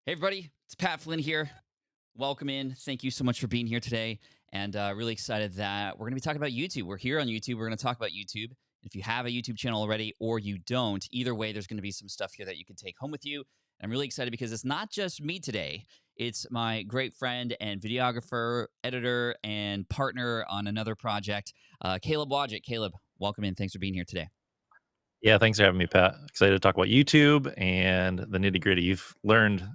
Hey, everybody, it's Pat Flynn here. Welcome in. Thank you so much for being here today. And really excited that we're going to be talking about YouTube. We're here on YouTube. We're going to talk about YouTube. If you have a YouTube channel already or you don't, either way, there's going to be some stuff here that you can take home with you. And I'm really excited because it's not just me today. It's my great friend and videographer, editor, and partner on another project, Caleb Wodget. Caleb, welcome in. Thanks for being here today. Yeah, thanks for having me, Pat. Excited to talk about YouTube and the nitty gritty. You've learned,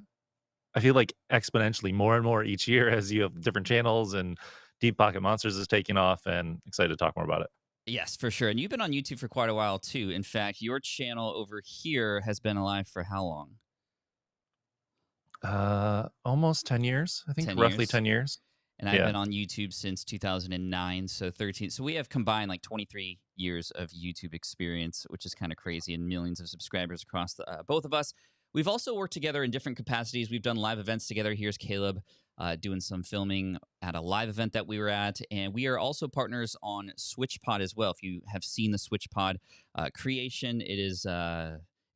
I feel like, exponentially more and more each year as you have different channels and Deep Pocket Monsters is taking off, and excited to talk more about it. Yes, for sure. And you've been on YouTube for quite a while too. In fact, your channel over here has been alive for how long? Almost 10 years, I think, 10 roughly years. 10 years. And I've Yeah. been on YouTube since 2009, so 13. So we have combined like 23 years of YouTube experience, which is kind of crazy, and millions of subscribers across both of us. We've also worked together in different capacities. We've done live events together. Here's Caleb doing some filming at a live event that we were at, and we are also partners on SwitchPod as well. If you have seen the SwitchPod creation, it's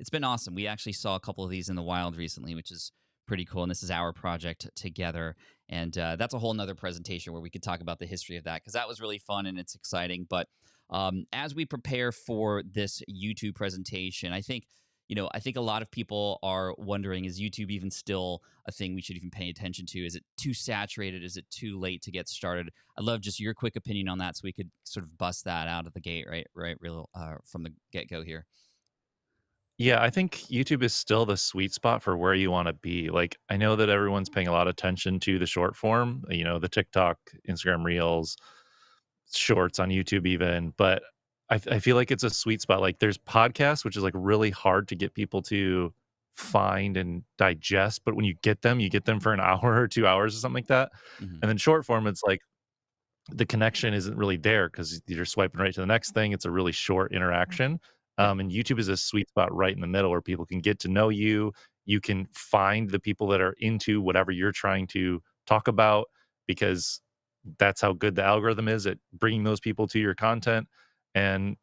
been awesome. We actually saw a couple of these in the wild recently, which is pretty cool. And this is our project together. And that's a whole nother presentation where we could talk about the history of that because that was really fun and it's exciting. But as we prepare for this YouTube presentation, I think a lot of people are wondering, is YouTube even still a thing we should even pay attention to? Is it too saturated? Is it too late to get started? I'd love just your quick opinion on that so we could sort of bust that out of the gate, right, real from the get go here. Yeah, I think YouTube is still the sweet spot for where you want to be. Like, I know that everyone's paying a lot of attention to the short form, the TikTok, Instagram Reels, shorts on YouTube even, but I feel like it's a sweet spot. Like there's podcasts, which is like really hard to get people to find and digest, but when you get them for an hour or 2 hours or something like that. Hmm. And then short form, it's like the connection isn't really there because you're swiping right to the next thing. It's a really short interaction. Yeah. And YouTube is a sweet spot right in the middle where people can get to know you. You can find the people that are into whatever you're trying to talk about because that's how good the algorithm is at bringing those people to your content. And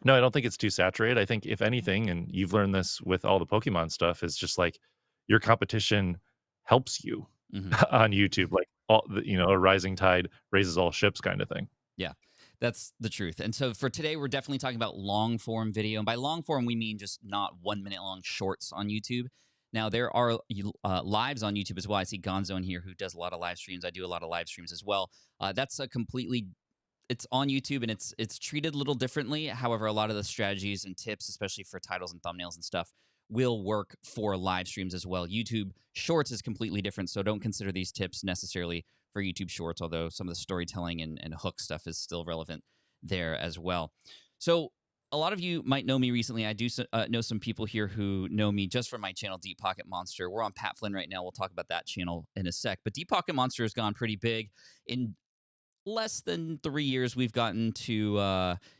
no, I don't think it's too saturated. I think if anything, and you've learned this with all the Pokemon stuff, is just like your competition helps you Hmm. on YouTube. Like a rising tide raises all ships kind of thing. Yeah, that's the truth. And so for today, we're definitely talking about long form video. And by long form, we mean just not 1 minute long shorts on YouTube. Now, there are lives on YouTube as well. I see Gonzo in here who does a lot of live streams. I do a lot of live streams as well. That's a completely it's on YouTube and it's treated a little differently. However, a lot of the strategies and tips, especially for titles and thumbnails and stuff, will work for live streams as well. YouTube Shorts is completely different, so don't consider these tips necessarily for YouTube Shorts, although some of the storytelling and hook stuff is still relevant there as well. So a lot of you might know me recently. I do know some people here who know me just from my channel, Deep Pocket Monster. We're on Pat Flynn right now. We'll talk about that channel in a sec. But Deep Pocket Monster has gone pretty big. In less than 3 years, we've gotten to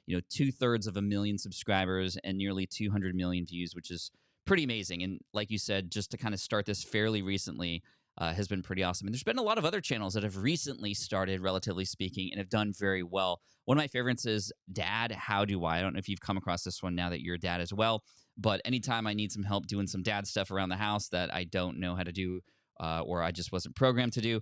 2/3 of a million subscribers and nearly 200 million views, which is pretty amazing. And like you said, just to kind of start this fairly recently has been pretty awesome. And there's been a lot of other channels that have recently started, relatively speaking, and have done very well. One of my favorites is Dad, How Do I? I don't know if you've come across this one now that you're a dad as well. But anytime I need some help doing some dad stuff around the house that I don't know how to do, or I just wasn't programmed to do,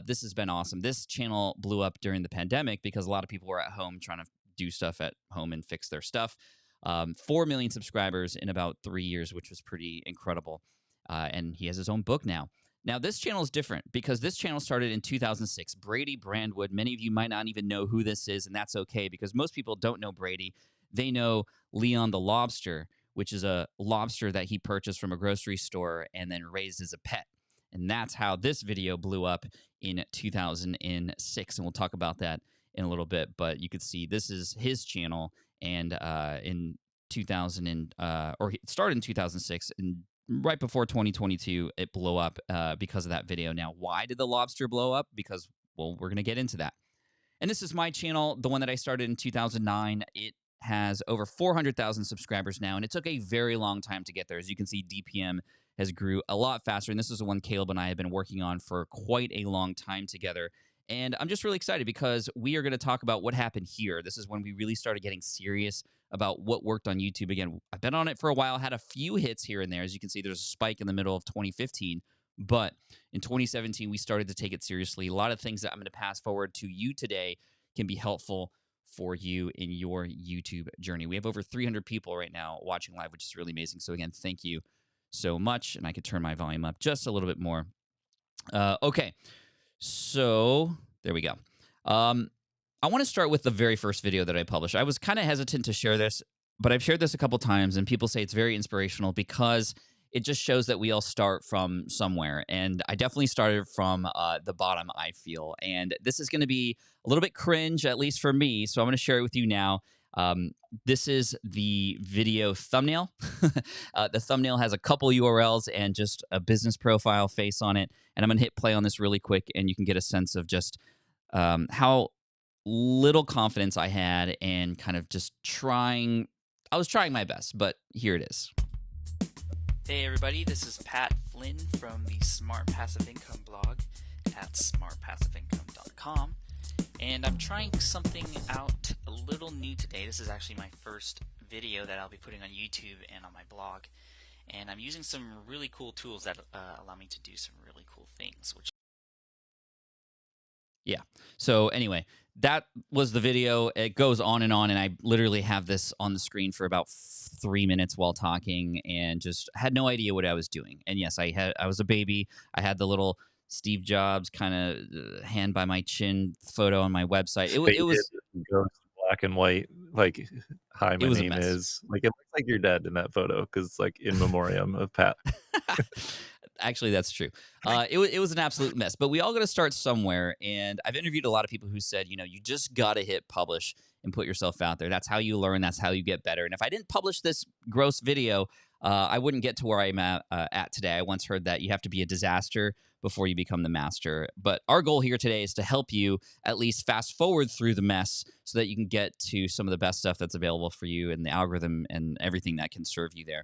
this has been awesome. This channel blew up during the pandemic because a lot of people were at home trying to do stuff at home and fix their stuff. 4 million subscribers in about 3 years, which was pretty incredible. And he has his own book now. Now, this channel is different because this channel started in 2006. Brady Brandwood, many of you might not even know who this is, and that's okay because most people don't know Brady. They know Leon the Lobster, which is a lobster that he purchased from a grocery store and then raised as a pet. And that's how this video blew up in 2006. And we'll talk about that in a little bit. But you could see this is his channel. And in 2000, or it started in 2006. And right before 2022, it blew up because of that video. Now, why did the lobster blow up? Because, well, we're going to get into that. And this is my channel, the one that I started in 2009. It has over 400,000 subscribers now, and it took a very long time to get there. As you can see, DPM has grew a lot faster, and this is the one Caleb and I have been working on for quite a long time together. And I'm just really excited because we are going to talk about what happened here. This is when we really started getting serious about what worked on YouTube. Again, I've been on it for a while, had a few hits here and there. As you can see, there's a spike in the middle of 2015. But in 2017, we started to take it seriously. A lot of things that I'm going to pass forward to you today can be helpful for you in your YouTube journey. We have over 300 people right now watching live, which is really amazing. So, again, thank you so much. And I could turn my volume up just a little bit more. Okay. So, there we go. I want to start with the very first video that I published. I was kind of hesitant to share this, but I've shared this a couple times, and people say it's very inspirational because it just shows that we all start from somewhere. And I definitely started from the bottom, I feel. And this is going to be a little bit cringe, at least for me. So I'm going to share it with you now. This is the video thumbnail. The thumbnail has a couple URLs and just a business profile face on it. And I'm going to hit play on this really quick, and you can get a sense of just how little confidence I had and kind of just trying. I was trying my best, but here it is. Hey everybody, this is Pat Flynn from the Smart Passive Income blog at smartpassiveincome.com, and I'm trying something out a little new today. This is actually my first video that I'll be putting on YouTube and on my blog, and I'm using some really cool tools that allow me to do some really cool things. Yeah. So anyway, that was the video. It goes on, and I literally have this on the screen for about 3 minutes while talking, and just had no idea what I was doing. And yes, I was a baby. I had the little Steve Jobs kind of hand by my chin photo on my website. It Faded, was ghost, black and white, like, "Hi, it my was a name mess. is," like, it looks like you're dead in that photo because it's, like, in memoriam of Pat. Actually, that's true. It was an absolute mess, but we all got to start somewhere. And I've interviewed a lot of people who said, you just got to hit publish and put yourself out there. That's how you learn. That's how you get better. And if I didn't publish this gross video, I wouldn't get to where I'm at today. I once heard that you have to be a disaster before you become the master. But our goal here today is to help you at least fast forward through the mess so that you can get to some of the best stuff that's available for you and the algorithm and everything that can serve you there.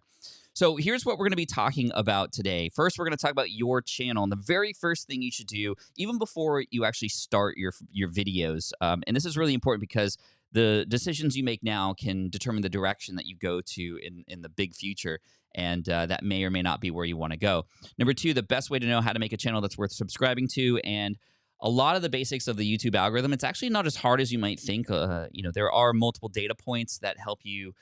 So here's what we're going to be talking about today. First, we're going to talk about your channel. And the very first thing you should do, even before you actually start your videos, and this is really important because the decisions you make now can determine the direction that you go to in the big future. And that may or may not be where you want to go. Number two, the best way to know how to make a channel that's worth subscribing to. And a lot of the basics of the YouTube algorithm, it's actually not as hard as you might think. There are multiple data points that help you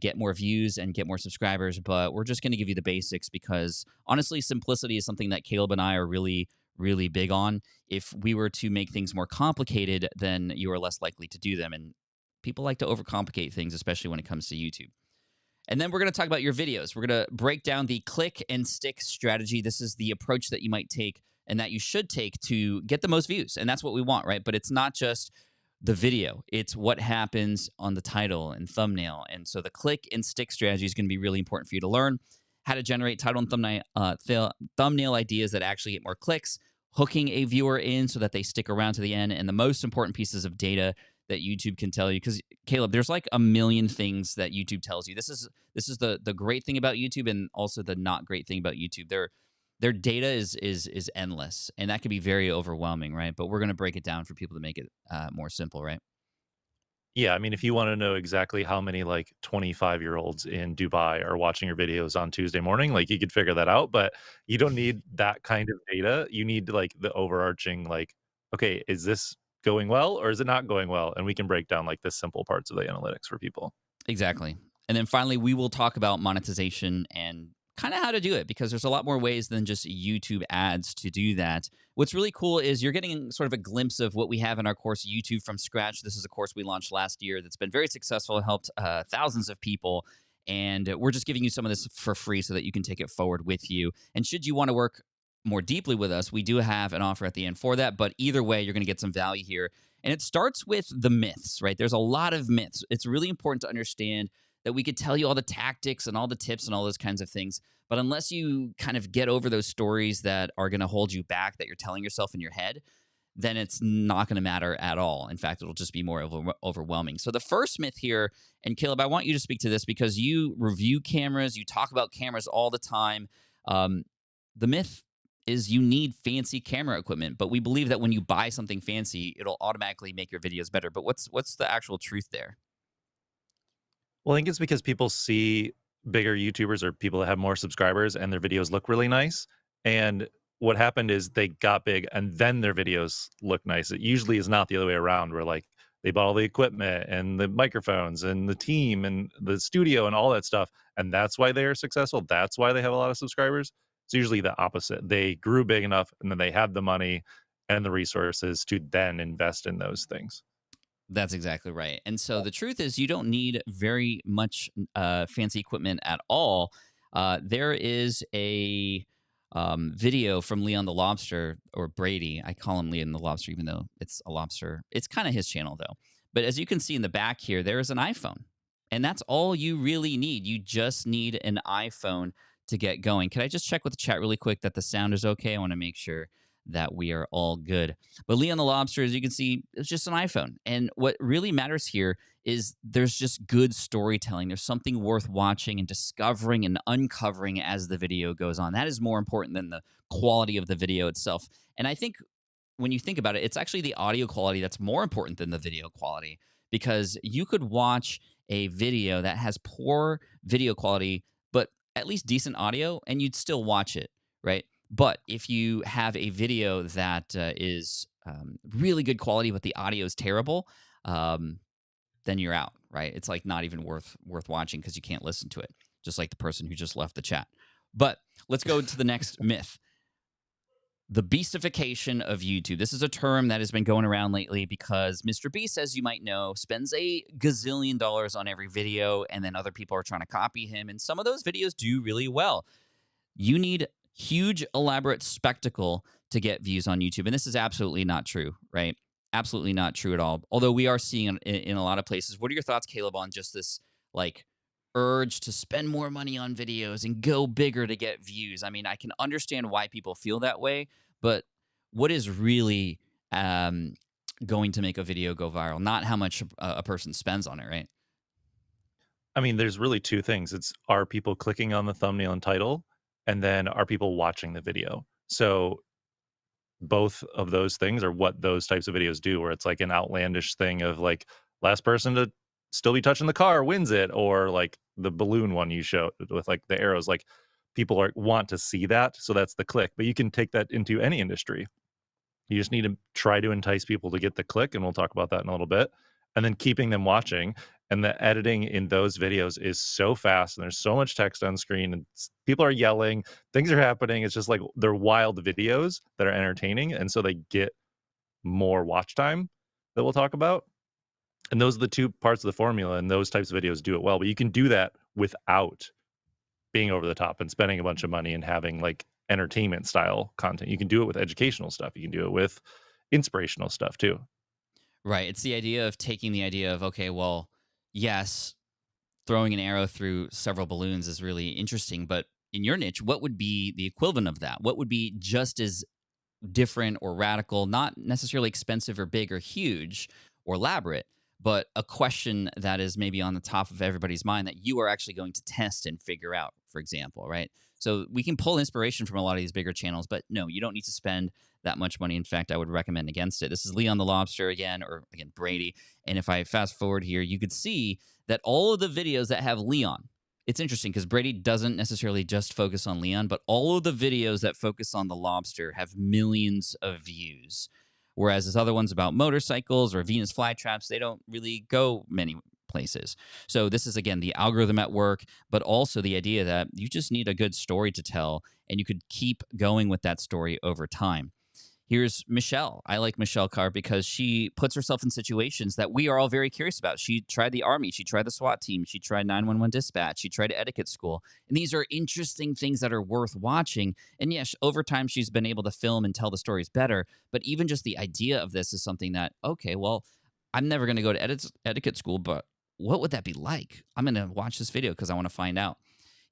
get more views and get more subscribers, but we're just going to give you the basics because honestly, simplicity is something that Caleb and I are really, really big on. If we were to make things more complicated, then you are less likely to do them. And people like to overcomplicate things, especially when it comes to YouTube. And then we're going to talk about your videos. We're going to break down the click and stick strategy. This is the approach that you might take and that you should take to get the most views. And that's what we want, right? But it's not just the video. It's what happens on the title and thumbnail. And so the click and stick strategy is going to be really important for you to learn how to generate title and thumbnail ideas that actually get more clicks, hooking a viewer in so that they stick around to the end, and the most important pieces of data that YouTube can tell you. Because Caleb, there's like a million things that YouTube tells you. This is the great thing about YouTube, and also the not great thing about YouTube. Their data is endless, and that can be very overwhelming, right? But we're going to break it down for people to make it more simple, right? Yeah, I mean, if you wanna know exactly how many, like, 25-year-olds in Dubai are watching your videos on Tuesday morning, like, you could figure that out, but you don't need that kind of data. You need, like, the overarching, like, "Okay, is this going well or is it not going well?" And we can break down, like, the simple parts of the analytics for people. Exactly. And then finally, we will talk about monetization and kind of how to do it because there's a lot more ways than just YouTube ads to do that. What's really cool is you're getting sort of a glimpse of what we have in our course, YouTube from Scratch. This is a course we launched last year that's been very successful, helped thousands of people. And we're just giving you some of this for free so that you can take it forward with you. And should you want to work more deeply with us, we do have an offer at the end for that. But either way, you're going to get some value here. And it starts with the myths, right? There's a lot of myths. It's really important to understand that we could tell you all the tactics and all the tips and all those kinds of things. But unless you kind of get over those stories that are going to hold you back, that you're telling yourself in your head, then it's not going to matter at all. In fact, it'll just be more overwhelming. So the first myth here, and Caleb, I want you to speak to this because you review cameras, you talk about cameras all the time. The myth is you need fancy camera equipment, but we believe that when you buy something fancy, it'll automatically make your videos better. But what's the actual truth there? Well, I think it's because people see bigger YouTubers or people that have more subscribers and their videos look really nice, and what happened is they got big and then their videos look nice. It usually is not the other way around where like they bought all the equipment and the microphones and the team and the studio and all that stuff. And that's why they are successful. That's why they have a lot of subscribers. It's usually the opposite. They grew big enough and then they had the money and the resources to then invest in those things. That's exactly right. And so the truth is, you don't need very much fancy equipment at all. There is a video from Leon the Lobster, or Brady. I call him Leon the Lobster, even though it's a lobster. It's kind of his channel, though. But as you can see in the back here, there is an iPhone. And that's all you really need. You just need an iPhone to get going. Can I just check with the chat really quick that the sound is okay? I want to make sure that we are all good. But Leon the Lobster, as you can see, it's just an iPhone. And what really matters here is there's just good storytelling. There's something worth watching and discovering and uncovering as the video goes on. That is more important than the quality of the video itself. And I think when you think about it, it's actually the audio quality that's more important than the video quality, because you could watch a video that has poor video quality, but at least decent audio, and you'd still watch it, right? But if you have a video that is really good quality, but the audio is terrible, then you're out, right? It's like not even worth watching because you can't listen to it, just like the person who just left the chat. But let's go to the next myth. The beastification of YouTube. This is a term that has been going around lately because Mr. Beast, as you might know, spends a gazillion dollars on every video, and then other people are trying to copy him, and some of those videos do really well. You need huge, elaborate spectacle to get views on YouTube, and this is absolutely not true, right? Absolutely not true at all. Although we are seeing in a lot of places. What are your thoughts, Caleb, on just this like urge to spend more money on videos and go bigger to get views? I mean, I can understand why people feel that way, but what is really going to make a video go viral? Not how much a person spends on it, right? I mean, there's really two things. It's, are people clicking on the thumbnail and title? And then are people watching the video? So both of those things are what those types of videos do, where it's like an outlandish thing of like last person to still be touching the car wins it, or like the balloon one you showed with like the arrows. Like people want to see that, so that's the click. But you can take that into any industry. You just need to try to entice people to get the click, and we'll talk about that in a little bit. And then keeping them watching. And the editing in those videos is so fast, and there's so much text on screen, and people are yelling, things are happening. It's just like they're wild videos that are entertaining, and so they get more watch time that we'll talk about. And those are the two parts of the formula, and those types of videos do it well. But you can do that without being over the top and spending a bunch of money and having like entertainment style content. You can do it with educational stuff. You can do it with inspirational stuff too. Right. It's the idea of taking the idea of, okay, well, yes, throwing an arrow through several balloons is really interesting, but in your niche, what would be the equivalent of that? What would be just as different or radical, not necessarily expensive or big or huge or elaborate, but a question that is maybe on the top of everybody's mind that you are actually going to test and figure out, for example, right? So we can pull inspiration from a lot of these bigger channels, but no, you don't need to spend that much money. In fact, I would recommend against it. This is Leon the Lobster again, or again, Brady. And if I fast forward here, you could see that all of the videos that have Leon, it's interesting because Brady doesn't necessarily just focus on Leon, but all of the videos that focus on the lobster have millions of views. Whereas his other ones about motorcycles or Venus flytraps, they don't really go many places. So this is, again, the algorithm at work, but also the idea that you just need a good story to tell, and you could keep going with that story over time. Here's Michelle. I like Michelle Carr because she puts herself in situations that we are all very curious about. She tried the Army. She tried the SWAT team. She tried 911 dispatch. She tried etiquette school. And these are interesting things that are worth watching. And yes, over time, she's been able to film and tell the stories better. But even just the idea of this is something that, okay, well, I'm never going to go to etiquette school, but what would that be like? I'm going to watch this video because I want to find out.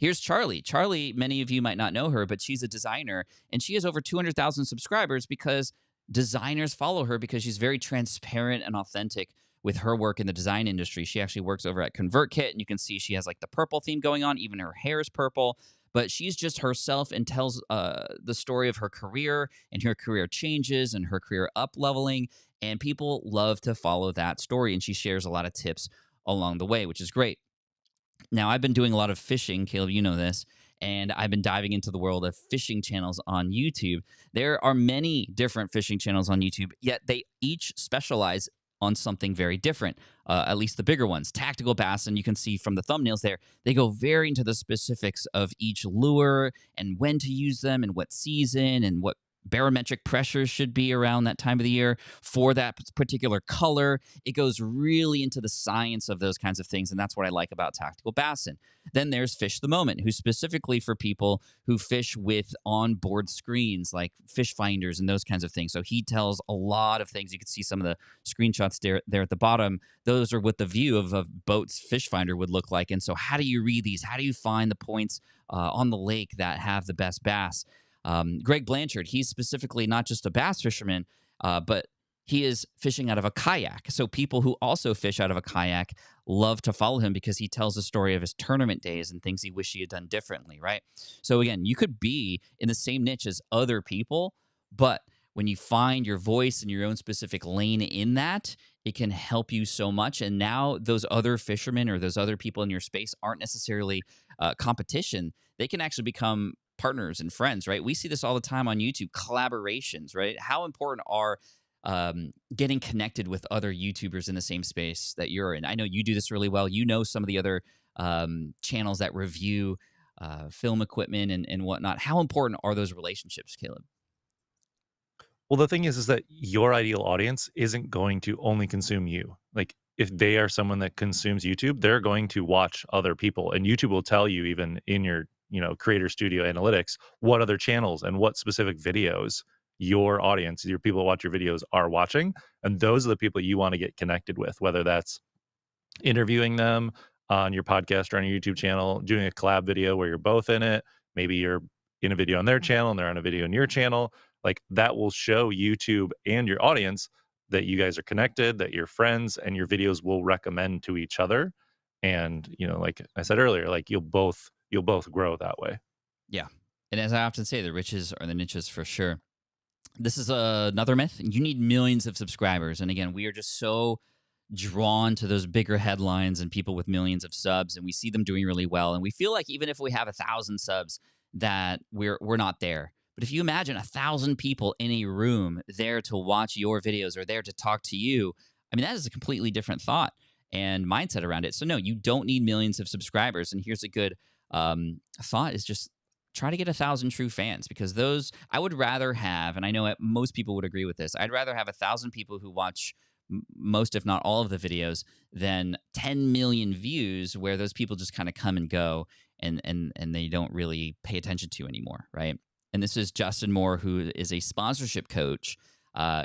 Here's Charlie. Charlie, many of you might not know her, but she's a designer, and she has over 200,000 subscribers because designers follow her because she's very transparent and authentic with her work in the design industry. She actually works over at ConvertKit, and you can see she has like the purple theme going on. Even her hair is purple, but she's just herself and tells the story of her career and her career changes and her career up-leveling, and people love to follow that story, and she shares a lot of tips along the way, which is great. Now, I've been doing a lot of fishing, Caleb, you know this, and I've been diving into the world of fishing channels on YouTube. There are many different fishing channels on YouTube, yet they each specialize on something very different, at least the bigger ones. Tactical Bass, and you can see from the thumbnails there, they go very into the specifics of each lure and when to use them and what season and what barometric pressures should be around that time of the year for that particular color. It goes really into the science of those kinds of things, and that's what I like about Tactical Bassin. Then there's Fish the Moment, who's specifically for people who fish with onboard screens like fish finders and those kinds of things. So he tells a lot of things. You can see some of the screenshots there at the bottom. Those are what the view of a boat's fish finder would look like. And so how do you read these? How do you find the points on the lake that have the best bass? Greg Blanchard, he's specifically not just a bass fisherman, but he is fishing out of a kayak. So people who also fish out of a kayak love to follow him because he tells the story of his tournament days and things he wish he had done differently, right? So again, you could be in the same niche as other people, but when you find your voice and your own specific lane in that, it can help you so much. And now those other fishermen or those other people in your space aren't necessarily competition. They can actually become partners and friends, right? We see this all the time on YouTube, collaborations, right? How important are getting connected with other YouTubers in the same space that you're in? I know you do this really well. You know some of the other channels that review film equipment and whatnot. How important are those relationships, Caleb? Well, the thing is that your ideal audience isn't going to only consume you. Like, if they are someone that consumes YouTube, they're going to watch other people, and YouTube will tell you even in your creator studio analytics what other channels and what specific videos your audience, your people that watch your videos, are watching, and those are the people you want to get connected with, whether that's interviewing them on your podcast or on your YouTube channel, doing a collab video where you're both in it. Maybe you're in a video on their channel and they're on a video on your channel. Like, that will show YouTube and your audience that you guys are connected, that you're friends, and your videos will recommend to each other. And, like I said earlier, like you'll both grow that way. Yeah. And as I often say, the riches are the niches for sure. This is another myth. You need millions of subscribers. And again, we are just so drawn to those bigger headlines and people with millions of subs, and we see them doing really well. And we feel like even if we have 1,000 subs, that we're not there. But if you imagine 1,000 people in a room there to watch your videos or there to talk to you, I mean, that is a completely different thought and mindset around it. So no, you don't need millions of subscribers. And here's a good thought is just try to get 1,000 true fans, because those I would rather have, and I know most people would agree with this, I'd rather have 1,000 people who watch most, if not all of the videos, than 10 million views where those people just kind of come and go and they don't really pay attention to anymore, right? And this is Justin Moore, who is a sponsorship coach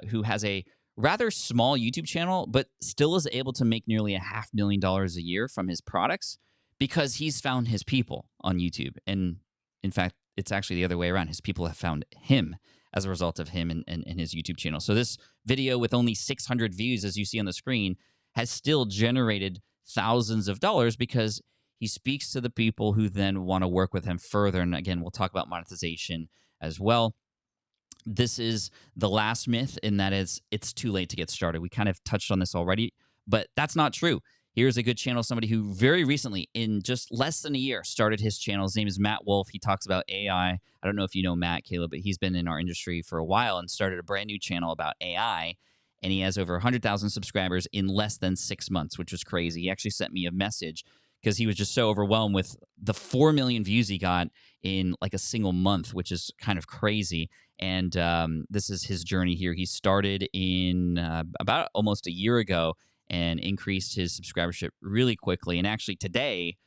who has a rather small YouTube channel, but still is able to make nearly $500,000 a year from his products because he's found his people on YouTube. And in fact, it's actually the other way around. His people have found him as a result of him and his YouTube channel. So this video with only 600 views, as you see on the screen, has still generated thousands of dollars because he speaks to the people who then want to work with him further. And again, we'll talk about monetization as well. This is the last myth, in that it's too late to get started. We kind of touched on this already, but that's not true. Here's a good channel, somebody who very recently, in just less than a year, started his channel. His name is Matt Wolf. He talks about AI. I don't know if you know Matt, Caleb, but he's been in our industry for a while and started a brand new channel about AI. And he has over 100,000 subscribers in less than 6 months, which was crazy. He actually sent me a message because he was just so overwhelmed with the 4 million views he got in like a single month, which is kind of crazy. And this is his journey here. He started in about almost a year ago and increased his subscribership really quickly. And actually today,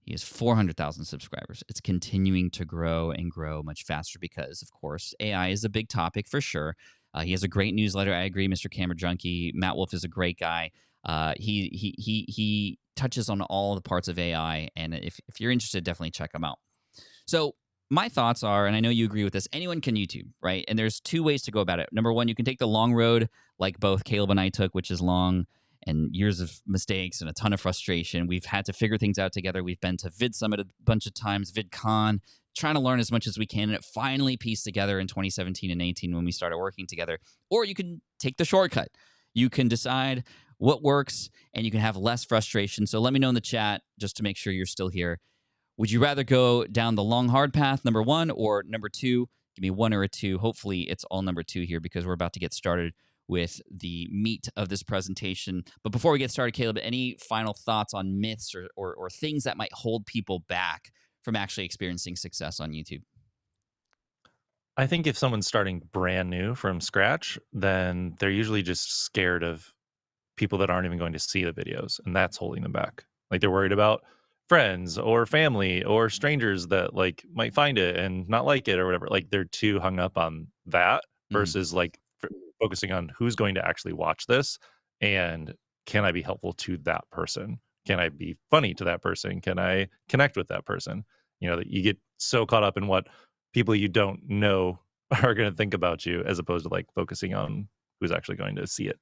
he has 400,000 subscribers. It's continuing to grow and grow much faster because, of course, AI is a big topic for sure. He has a great newsletter. I agree, Mr. Camera Junkie. Matt Wolf is a great guy. He touches on all the parts of AI, and if you're interested, definitely check him out. So my thoughts are, and I know you agree with this, anyone can YouTube, right? And there's 2 ways to go about it. Number one, you can take the long road like both Caleb and I took, which is long and years of mistakes and a ton of frustration. We've had to figure things out together. We've been to Vid Summit a bunch of times, VidCon, trying to learn as much as we can, and it finally pieced together in 2017 and 18 when we started working together. Or you can take the shortcut. You can decide what works, and you can have less frustration. So let me know in the chat, just to make sure you're still here, Would you rather go down the long, hard path, number one, or number two? Give me one or a two. Hopefully, it's all number two here because we're about to get started with the meat of this presentation. But before we get started, Caleb, any final thoughts on myths or things that might hold people back from actually experiencing success on YouTube? I think if someone's starting brand new from scratch, then they're usually just scared of people that aren't even going to see the videos, and that's holding them back. Like they're worried about friends or family or strangers that like might find it and not like it or whatever. Like they're too hung up on that Mhm. versus like focusing on who's going to actually watch this and can I be helpful to that person? Can I be funny to that person? Can I connect with that person? That you get so caught up in what people you don't know are going to think about you as opposed to like focusing on who's actually going to see it.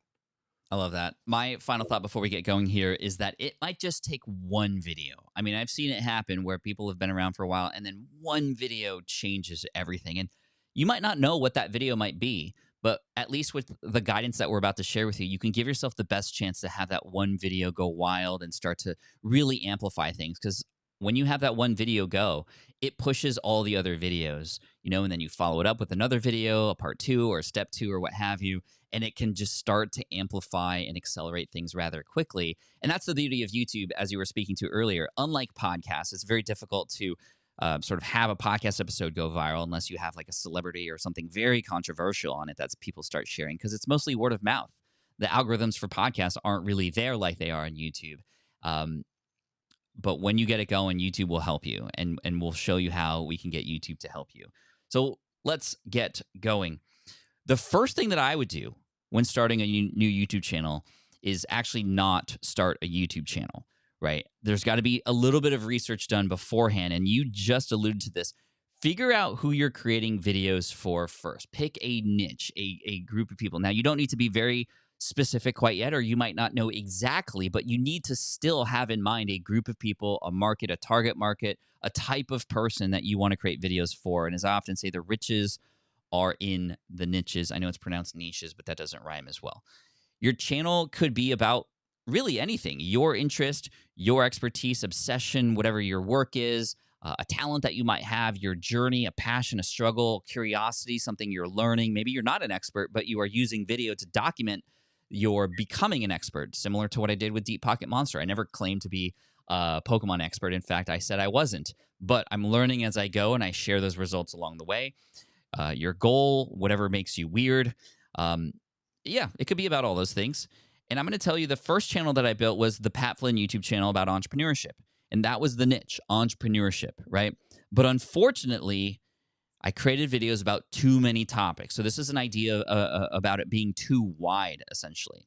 I love that. My final thought before we get going here is that it might just take one video. I mean, I've seen it happen where people have been around for a while and then one video changes everything. And you might not know what that video might be, but at least with the guidance that we're about to share with you, you can give yourself the best chance to have that one video go wild and start to really amplify things. Because when you have that one video go, it pushes all the other videos, and then you follow it up with another video, a part two or step two or what have you, and it can just start to amplify and accelerate things rather quickly. And that's the beauty of YouTube, as you were speaking to earlier. Unlike podcasts, it's very difficult to sort of have a podcast episode go viral unless you have like a celebrity or something very controversial on it that people start sharing, because it's mostly word of mouth. The algorithms for podcasts aren't really there like they are on YouTube. But when you get it going, YouTube will help you, and we'll show you how we can get YouTube to help you. So let's get going. The first thing that I would do when starting a new YouTube channel is actually not start a YouTube channel, right? There's got to be a little bit of research done beforehand, and you just alluded to this. Figure out who you're creating videos for first. Pick a niche, a group of people. Now, you don't need to be very specific quite yet, or you might not know exactly, but you need to still have in mind a group of people, a market, a target market, a type of person that you want to create videos for. And as I often say, the riches are in the niches. I know it's pronounced niches, but that doesn't rhyme as well. Your channel could be about really anything, your interest, your expertise, obsession, whatever your work is, a talent that you might have, your journey, a passion, a struggle, curiosity, something you're learning. Maybe you're not an expert, but you are using video to document your becoming an expert, similar to what I did with Deep Pocket Monster. I never claimed to be a Pokemon expert. In fact, I said I wasn't, but I'm learning as I go, and I share those results along the way. Your goal, whatever makes you weird. Yeah, it could be about all those things. And I'm going to tell you the first channel that I built was the Pat Flynn YouTube channel about entrepreneurship. And that was the niche, entrepreneurship, right? But unfortunately, I created videos about too many topics. So this is an idea about it being too wide, essentially,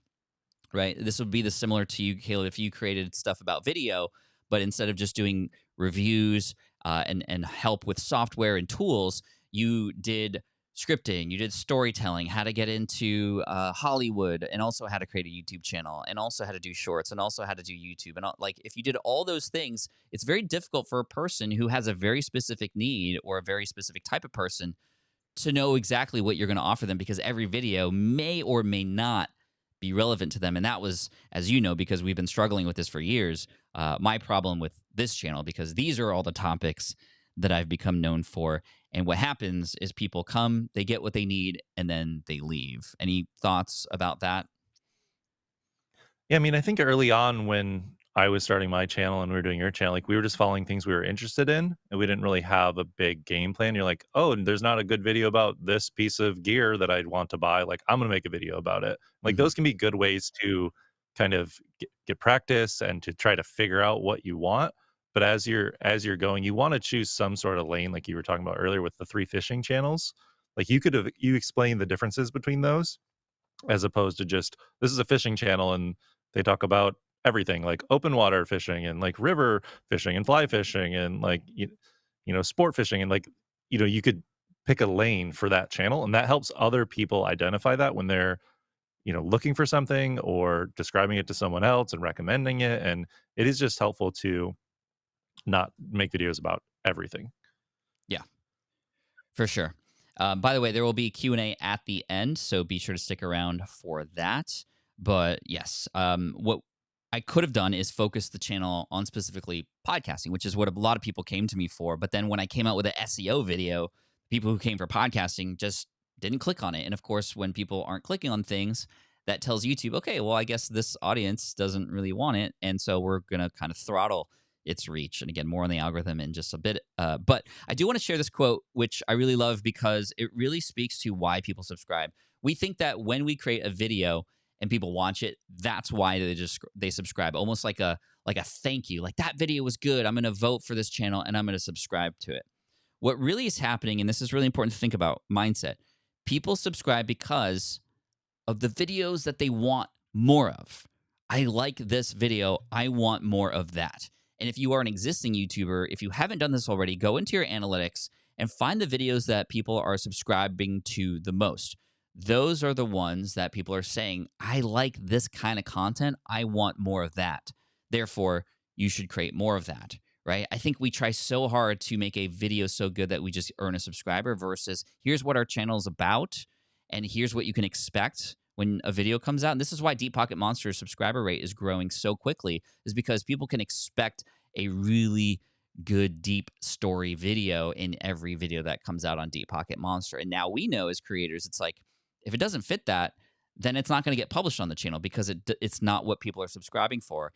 right? This would be the similar to you, Caleb, if you created stuff about video, but instead of just doing reviews and help with software and tools, you did scripting, you did storytelling, how to get into Hollywood, and also how to create a YouTube channel, and also how to do shorts, and also how to do YouTube. And like, if you did all those things, it's very difficult for a person who has a very specific need or a very specific type of person to know exactly what you're going to offer them, because every video may or may not be relevant to them. And that was, as you know, because we've been struggling with this for years, my problem with this channel, because these are all the topics that I've become known for. And what happens is people come, they get what they need, and then they leave. Any thoughts about that? Yeah, I mean, I think early on when I was starting my channel and we were doing your channel, like we were just following things we were interested in, and we didn't really have a big game plan. You're like, oh, and there's not a good video about this piece of gear that I'd want to buy. Like, I'm gonna make a video about it. Like, Mhm. those can be good ways to kind of get practice and to try to figure out what you want. But as you're going, you want to choose some sort of lane, like you were talking about earlier with the 3 fishing channels. Like you explain the differences between those as opposed to just this is a fishing channel and they talk about everything like open water fishing and like river fishing and fly fishing and like sport fishing, and like you could pick a lane for that channel, and that helps other people identify that when they're looking for something or describing it to someone else and recommending it. And it is just helpful to not make videos about everything. Yeah, for sure. By the way, there will be Q&A at the end, so be sure to stick around for that. But yes, what I could have done is focus the channel on specifically podcasting, which is what a lot of people came to me for. But then when I came out with an SEO video, people who came for podcasting just didn't click on it. And of course, when people aren't clicking on things, that tells YouTube, okay, well, I guess this audience doesn't really want it. And so we're going to kind of throttle its reach. And again, more on the algorithm in just a bit. But I do want to share this quote, which I really love because it really speaks to why people subscribe. We think that when we create a video and people watch it, that's why they subscribe, almost like a thank you. Like, that video was good, I'm going to vote for this channel and I'm going to subscribe to it. What really is happening, and this is really important to think about mindset, people subscribe because of the videos that they want more of. I like this video, I want more of that. And if you are an existing YouTuber, if you haven't done this already, go into your analytics and find the videos that people are subscribing to the most. Those are the ones that people are saying, I like this kind of content, I want more of that. Therefore, you should create more of that, right? I think we try so hard to make a video so good that we just earn a subscriber versus here's what our channel is about and here's what you can expect when a video comes out. And this is why Deep Pocket Monster's subscriber rate is growing so quickly, is because people can expect a really good deep story video in every video that comes out on Deep Pocket Monster. And now we know as creators, it's like, if it doesn't fit that, then it's not going to get published on the channel because it's not what people are subscribing for.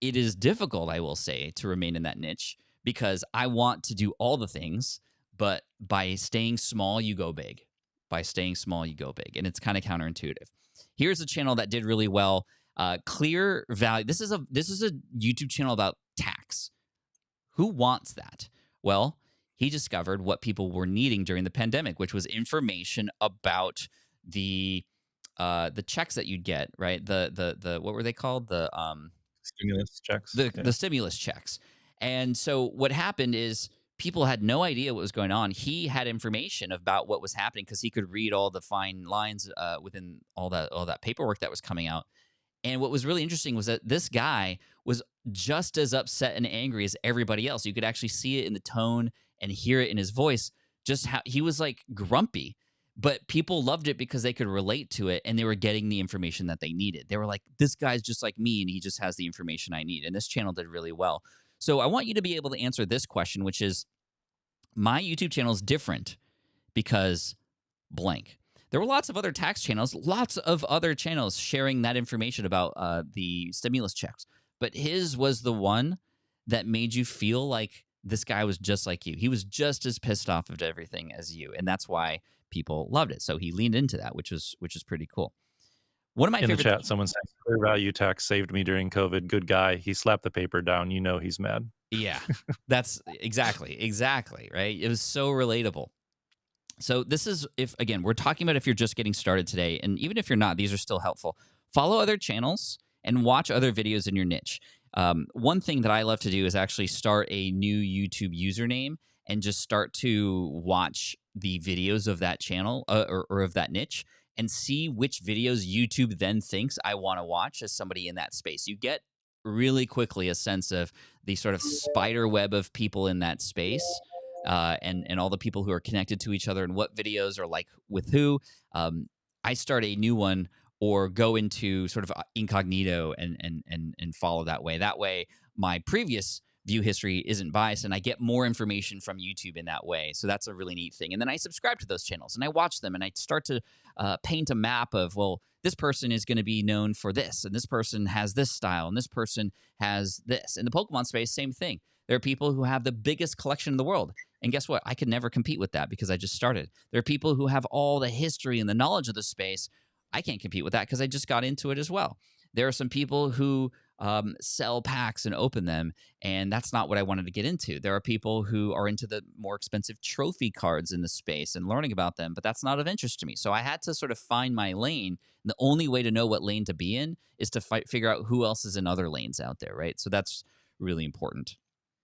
It is difficult, I will say, to remain in that niche because I want to do all the things, but by staying small, you go big. By staying small, you go big. And it's kind of counterintuitive. Here's a channel that did really well. Clear Value. This is a YouTube channel about tax. Who wants that? Well, he discovered what people were needing during the pandemic, which was information about the checks that you'd get, right? The what were they called? The Stimulus checks. The stimulus checks. And so what happened is people had no idea what was going on. He had information about what was happening because he could read all the fine lines within all that paperwork that was coming out. And what was really interesting was that this guy was just as upset and angry as everybody else. You could actually see it in the tone and hear it in his voice, just how he was like grumpy. But people loved it because they could relate to it and they were getting the information that they needed. They were like, this guy's just like me and he just has the information I need. And this channel did really well. So I want you to be able to answer this question, which is, my YouTube channel is different because blank. There were lots of other tax channels, lots of other channels sharing that information about the stimulus checks. But his was the one that made you feel like this guy was just like you. He was just as pissed off at everything as you. And that's why people loved it. So he leaned into that, which is pretty cool. One of my favorite... In the chat, someone saying, Clear Value Tax saved me during COVID. Good guy. He slapped the paper down. You know he's mad. Yeah, that's exactly, right? It was so relatable. So this is, again, we're talking about if you're just getting started today, and even if you're not, these are still helpful. Follow other channels and watch other videos in your niche. One thing that I love to do is actually start a new YouTube username and just start to watch the videos of that channel or of that niche and see which videos YouTube then thinks I want to watch as somebody in that space. You get really quickly a sense of the sort of spider web of people in that space. And all the people who are connected to each other and what videos are like with who. I start a new one or go into sort of incognito and follow that way. That way, my previous view history isn't biased, and I get more information from YouTube in that way. So that's a really neat thing. And then I subscribe to those channels, and I watch them, and I start to paint a map of, well, this person is going to be known for this, and this person has this style, and this person has this. In the Pokemon space, same thing. There are people who have the biggest collection in the world. And guess what? I could never compete with that because I just started. There are people who have all the history and the knowledge of the space. I can't compete with that because I just got into it as well. There are some people who sell packs and open them, and that's not what I wanted to get into. There are people who are into the more expensive trophy cards in the space and learning about them, but that's not of interest to me. So I had to sort of find my lane. And the only way to know what lane to be in is to figure out who else is in other lanes out there, right? So that's really important.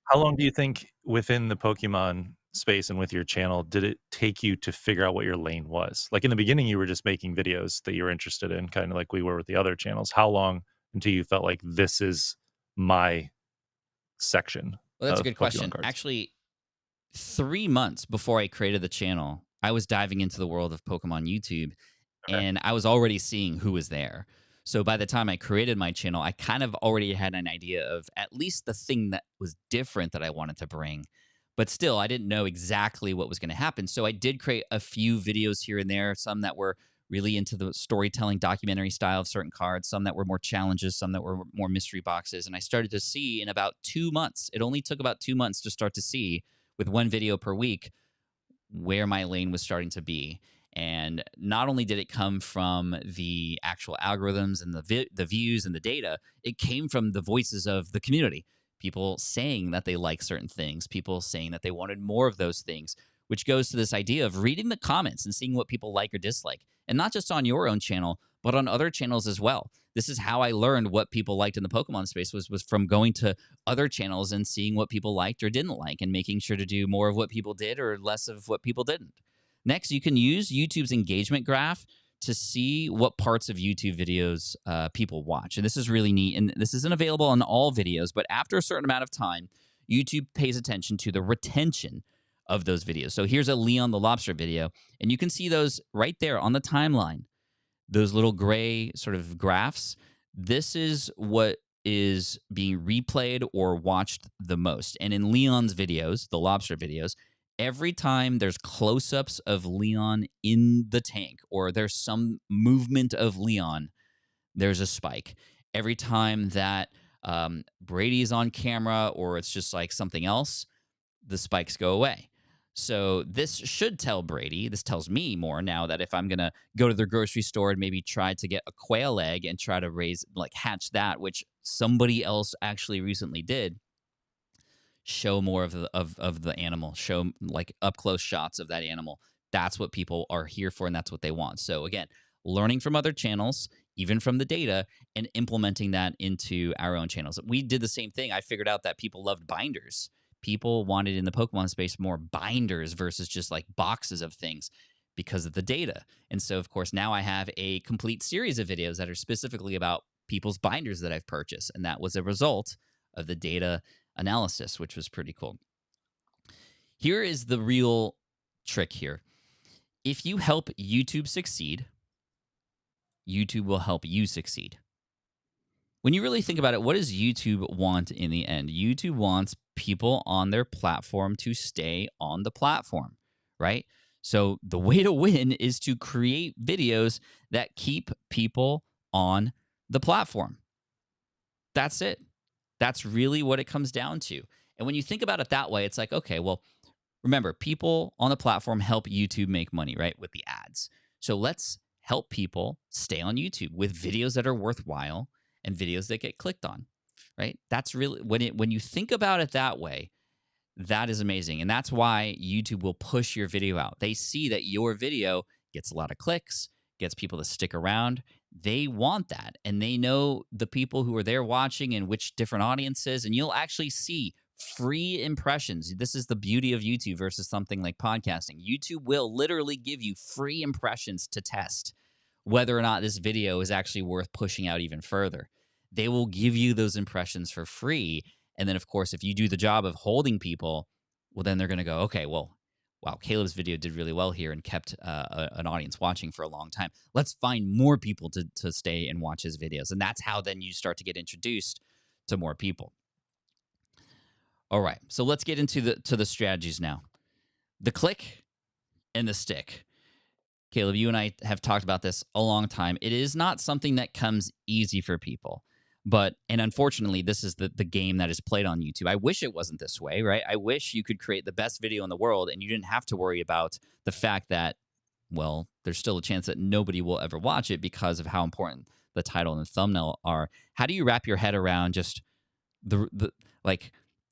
How long do you think within the Pokemon space and with your channel did it take you to figure out what your lane was? Like in the beginning, you were just making videos that you were interested in, kind of like we were with the other channels. How long until you felt like this is my section? Well, that's a good question. Cards? Actually, 3 months before I created the channel, I was diving into the world of Pokemon YouTube, and I was already seeing who was there. So by the time I created my channel, I kind of already had an idea of at least the thing that was different that I wanted to bring. But still, I didn't know exactly what was going to happen. So I did create a few videos here and there, some that were really into the storytelling documentary style of certain cards, some that were more challenges, some that were more mystery boxes. And I started to see in about 2 months, it only took about 2 months to start to see with one video per week where my lane was starting to be. And not only did it come from the actual algorithms and the views and the data, it came from the voices of the community. People saying that they like certain things, people saying that they wanted more of those things, which goes to this idea of reading the comments and seeing what people like or dislike. And not just on your own channel, but on other channels as well. This is how I learned what people liked in the Pokemon space was from going to other channels and seeing what people liked or didn't like and making sure to do more of what people did or less of what people didn't. Next, you can use YouTube's engagement graph to see what parts of YouTube videos people watch. And this is really neat. And this isn't available on all videos, but after a certain amount of time, YouTube pays attention to the retention of those videos. So here's a Leon the Lobster video, and you can see those right there on the timeline. Those little gray sort of graphs, this is what is being replayed or watched the most. And in Leon's videos, the lobster videos, every time there's close-ups of Leon in the tank or there's some movement of Leon, there's a spike. Every time that Brady's on camera or it's just like something else, the spikes go away. So this should tell Brady, this tells me more now that if I'm going to go to the grocery store and maybe try to get a quail egg and try to hatch that, which somebody else actually recently did, show more of the animal, show like up close shots of that animal. That's what people are here for and that's what they want. So again, learning from other channels, even from the data, and implementing that into our own channels. We did the same thing. I figured out that people loved binders. People wanted in the Pokemon space more binders versus just like boxes of things because of the data. And so, of course, now I have a complete series of videos that are specifically about people's binders that I've purchased. And that was a result of the data analysis, which was pretty cool. Here is the real trick here. If you help YouTube succeed, YouTube will help you succeed. When you really think about it, what does YouTube want in the end? YouTube wants people on their platform to stay on the platform, right? So the way to win is to create videos that keep people on the platform. That's it. That's really what it comes down to. And when you think about it that way, it's like, okay, well, remember, people on the platform help YouTube make money, right, with the ads. So let's help people stay on YouTube with videos that are worthwhile and videos that get clicked on, right? That's really, when you think about it that way, that is amazing. And that's why YouTube will push your video out. They see that your video gets a lot of clicks, gets people to stick around. They want that. And they know the people who are there watching and which different audiences. And you'll actually see free impressions. This is the beauty of YouTube versus something like podcasting. YouTube will literally give you free impressions to test whether or not this video is actually worth pushing out even further. They will give you those impressions for free. And then, of course, if you do the job of holding people, well, then they're going to go, okay, well, wow, Caleb's video did really well here and kept an audience watching for a long time. Let's find more people to stay and watch his videos. And that's how then you start to get introduced to more people. All right, so let's get into the strategies now. The click and the stick. Caleb, you and I have talked about this a long time. It is not something that comes easy for people. And unfortunately, this is the game that is played on YouTube. I wish it wasn't this way, right? I wish you could create the best video in the world and you didn't have to worry about the fact that, well, there's still a chance that nobody will ever watch it because of how important the title and the thumbnail are. How do you wrap your head around just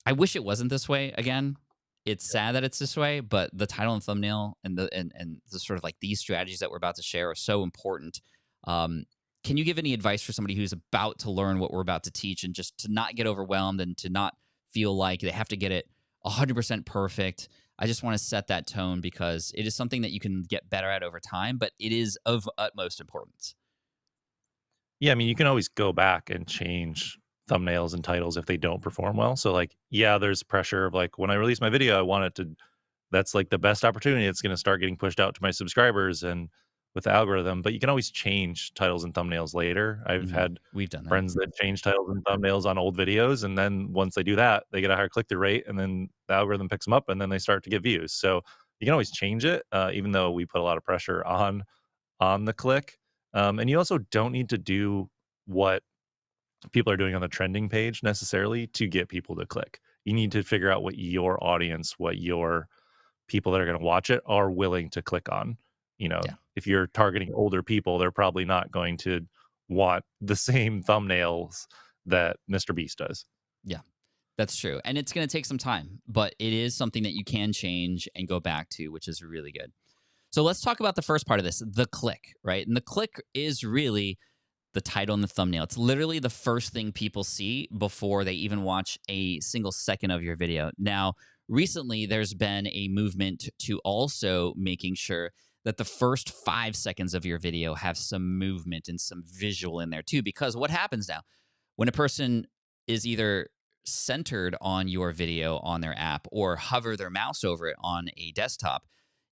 I wish it wasn't this way again. It's sad that it's this way, but the title and thumbnail and the sort of like these strategies that we're about to share are so important. Can you give any advice for somebody who's about to learn what we're about to teach and just to not get overwhelmed and to not feel like they have to get it 100% perfect? I just want to set that tone because it is something that you can get better at over time, but it is of utmost importance. Yeah, I mean, you can always go back and change thumbnails and titles if they don't perform well. So like, yeah, there's pressure of like when I release my video, I want it to, that's like the best opportunity. It's going to start getting pushed out to my subscribers. And with the algorithm, but you can always change titles and thumbnails later. I've had We've done that. friends that change titles and thumbnails on old videos, and then once they do that, they get a higher click-through rate, and then the algorithm picks them up, and then they start to get views. So you can always change it, even though we put a lot of pressure on the click. And you also don't need to do what people are doing on the trending page necessarily to get people to click. You need to figure out what your audience, what your people that are going to watch it are willing to click on. You know, Yeah. if you're targeting older people, they're probably not going to want the same thumbnails that Mr. Beast does. Yeah, that's true. And it's going to take some time, but it is something that you can change and go back to, which is really good. So let's talk about the first part of this, the click, right? And the click is really the title and the thumbnail. It's literally the first thing people see before they even watch a single second of your video. Now, recently, there's been a movement to also making sure that the first 5 seconds of your video have some movement and some visual in there too. Because what happens now when a person is either centered on your video on their app or hover their mouse over it on a desktop,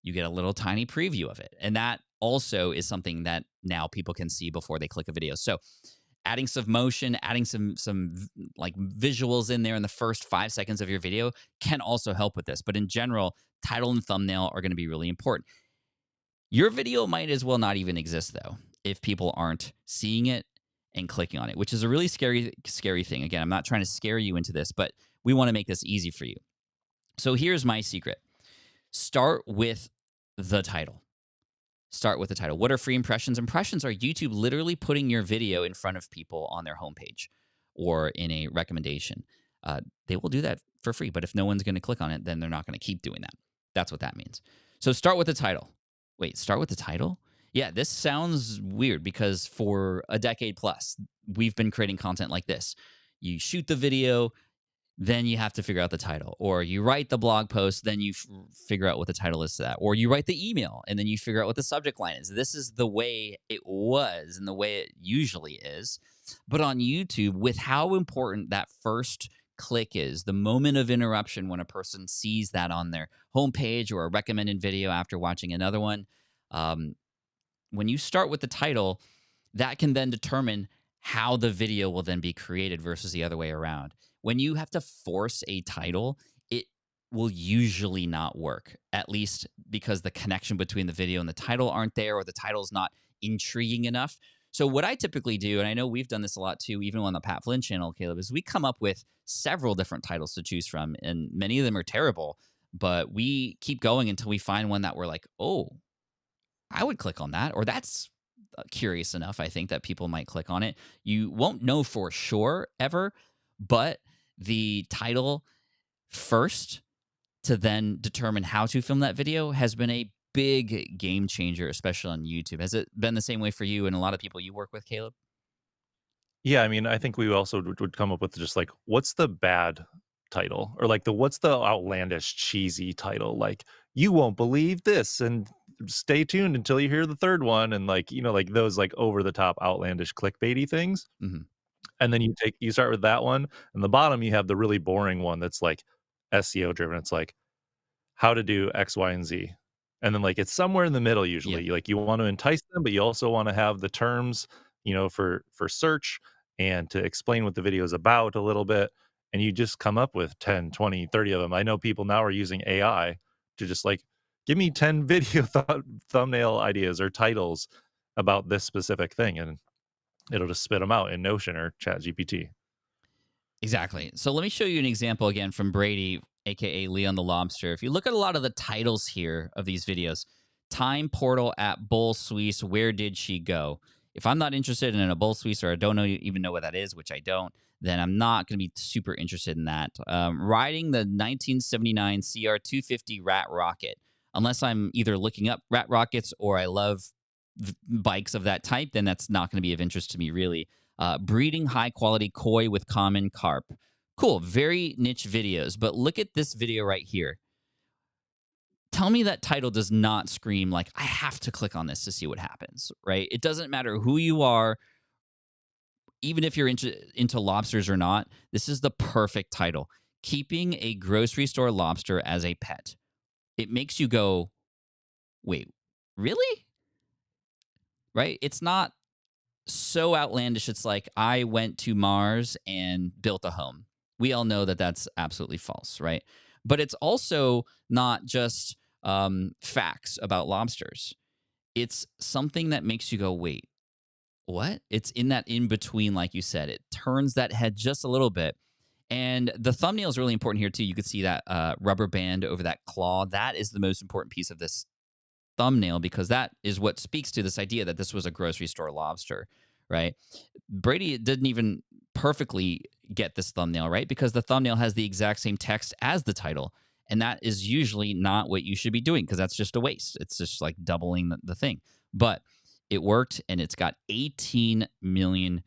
you get a little tiny preview of it. And that also is something that now people can see before they click a video. So adding some motion, adding some like visuals in there in the first 5 seconds of your video can also help with this. But in general, title and thumbnail are going to be really important. Your video might as well not even exist though if people aren't seeing it and clicking on it, which is a really scary thing. Again, I'm not trying to scare you into this, but we want to make this easy for you. So here's my secret. Start with the title. Start with the title. What are free impressions? Impressions are YouTube literally putting your video in front of people on their homepage or in a recommendation. They will do that for free, but if no one's going to click on it, then they're not going to keep doing that. That's what that means. So start with the title. Wait, start with the title? Yeah, this sounds weird because for a decade plus, we've been creating content like this. You shoot the video, then you have to figure out the title. Or you write the blog post, then you figure out what the title is to that. Or you write the email, and then you figure out what the subject line is. This is the way it was and the way it usually is. But on YouTube, with how important that first click is, the moment of interruption when a person sees that on their homepage or a recommended video after watching another one, when you start with the title, that can then determine how the video will then be created versus the other way around. When you have to force a title, it will usually not work, at least because the connection between the video and the title aren't there or the title's not intriguing enough. So what I typically do, and I know we've done this a lot too, even on the Pat Flynn channel, Caleb, is we come up with several different titles to choose from, and many of them are terrible, but we keep going until we find one that we're like, oh, I would click on that, or that's curious enough, I think, that people might click on it. You won't know for sure ever, but the title first to then determine how to film that video has been a big game changer, especially on YouTube. Has it been the same way for you and a lot of people you work with, Caleb? Yeah, I mean, I think we also would come up with just like, what's the bad title? Or like what's the outlandish, cheesy title? Like, you won't believe this, and stay tuned until you hear the third one. And like, like those like over the top, outlandish, clickbaity things. Mm-hmm. And then you start with that one. And the bottom, you have the really boring one that's like SEO driven. It's like, how to do X, Y, and Z. And then like it's somewhere in the middle usually. Yeah. Like you want to entice them, but you also want to have the terms, for search and to explain what the video is about a little bit. And you just come up with 10, 20, 30 of them. I know people now are using AI to just like give me 10 video thumbnail ideas or titles about this specific thing, and it'll just spit them out in Notion or Chat GPT. Exactly. So let me show you an example again from Brady, aka Leon the Lobster. If you look at a lot of the titles here of these videos, Time Portal at Bull Suisse, where did she go? If I'm not interested in a Bull Suisse or I don't even know what that is, which I don't, then I'm not going to be super interested in that. Riding the 1979 CR250 Rat Rocket, unless I'm either looking up rat rockets or I love bikes of that type, then that's not going to be of interest to me really. Breeding high quality koi with common carp. Cool, very niche videos, but look at this video right here. Tell me that title does not scream like, I have to click on this to see what happens, right? It doesn't matter who you are, even if you're into lobsters or not, this is the perfect title. Keeping a grocery store lobster as a pet. It makes you go, wait, really? right? It's not so outlandish. It's like, I went to Mars and built a home. We all know that that's absolutely false, right? But it's also not just facts about lobsters. It's something that makes you go, wait, what? It's in that in between, like you said. It turns that head just a little bit. And the thumbnail is really important here, too. You could see that rubber band over that claw. That is the most important piece of this thumbnail, because that is what speaks to this idea that this was a grocery store lobster, right? Brady didn't even perfectly get this thumbnail right, because the thumbnail has the exact same text as the title. And that is usually not what you should be doing, because that's just a waste. It's just like doubling the thing. But it worked, and it's got 18 million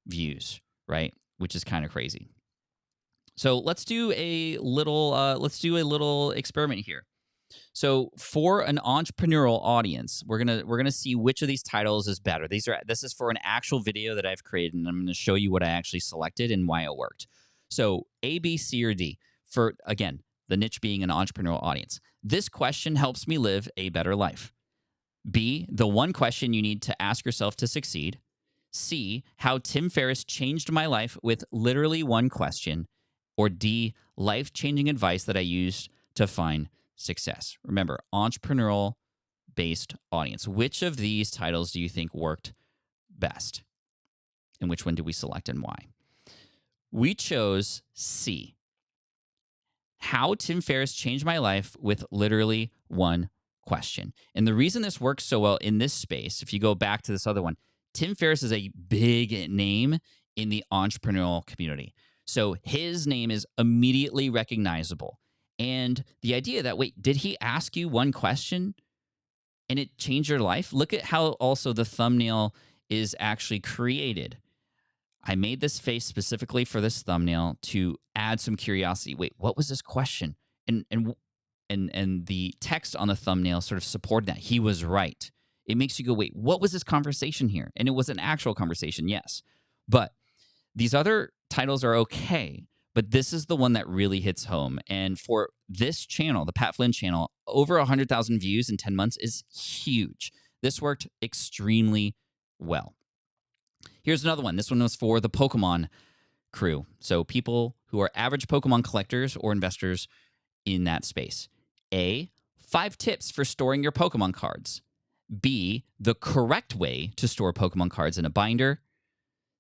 views, right? Which is kind of crazy. So let's do a little experiment here. So for an entrepreneurial audience, we're gonna see which of these titles is better. This is for an actual video that I've created, and I'm gonna show you what I actually selected and why it worked. So A, B, C, or D, for, again, the niche being an entrepreneurial audience. This question helps me live a better life. B, the one question you need to ask yourself to succeed. C, how Tim Ferriss changed my life with literally one question. Or D, life-changing advice that I used to find success. Remember, entrepreneurial-based audience. Which of these titles do you think worked best? And which one did we select and why? We chose C. How Tim Ferriss changed my life with literally one question. And the reason this works so well in this space, if you go back to this other one, Tim Ferriss is a big name in the entrepreneurial community. So his name is immediately recognizable. And the idea that, wait, did he ask you one question and it changed your life? Look at how also the thumbnail is actually created. I made this face specifically for this thumbnail to add some curiosity. Wait, what was this question? And the text on the thumbnail sort of supported that. He was right. It makes you go, wait, what was this conversation here? And it was an actual conversation, yes. But these other titles are okay, but this is the one that really hits home. And for this channel, the Pat Flynn channel, over 100,000 views in 10 months is huge. This worked extremely well. Here's another one. This one was for the Pokemon crew. So people who are average Pokemon collectors or investors in that space. A, 5 tips for storing your Pokemon cards. B, the correct way to store Pokemon cards in a binder.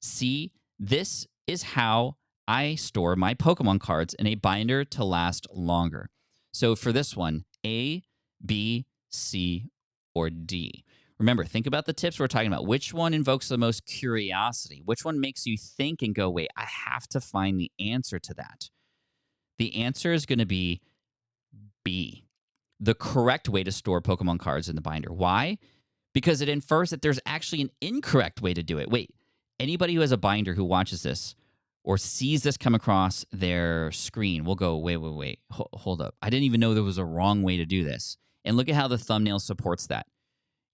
C, this is how I store my Pokemon cards in a binder to last longer. So for this one, A, B, C, or D. Remember, think about the tips we're talking about. Which one invokes the most curiosity? Which one makes you think and go, wait, I have to find the answer to that? The answer is going to be B, the correct way to store Pokemon cards in the binder. Why? Because it infers that there's actually an incorrect way to do it. Wait, anybody who has a binder who watches this or sees this come across their screen will go, wait, hold up. I didn't even know there was a wrong way to do this. And look at how the thumbnail supports that.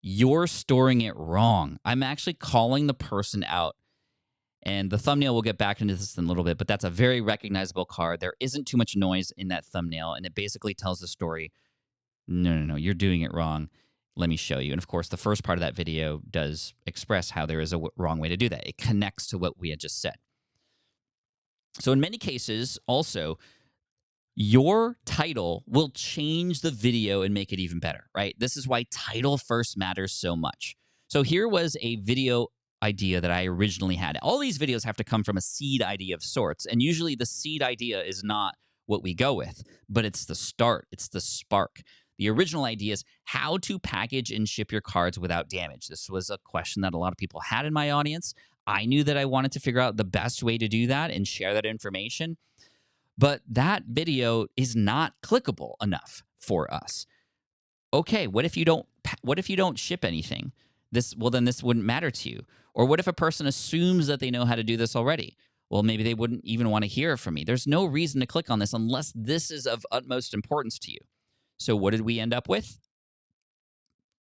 You're storing it wrong. I'm actually calling the person out. And the thumbnail, we'll get back into this in a little bit, but that's a very recognizable card. There isn't too much noise in that thumbnail, and it basically tells the story, no, you're doing it wrong. Let me show you. And of course, the first part of that video does express how there is a wrong way to do that. It connects to what we had just said. So in many cases, also, your title will change the video and make it even better, right? This is why title first matters so much. So here was a video idea that I originally had. All these videos have to come from a seed idea of sorts, and usually the seed idea is not what we go with, but it's the start, it's the spark. The original idea is how to package and ship your cards without damage. This was a question that a lot of people had in my audience. I knew that I wanted to figure out the best way to do that and share that information. But that video is not clickable enough for us. Okay, what if you don't ship anything? Then this wouldn't matter to you. Or what if a person assumes that they know how to do this already? Well, maybe they wouldn't even want to hear it from me. There's no reason to click on this unless this is of utmost importance to you. So what did we end up with?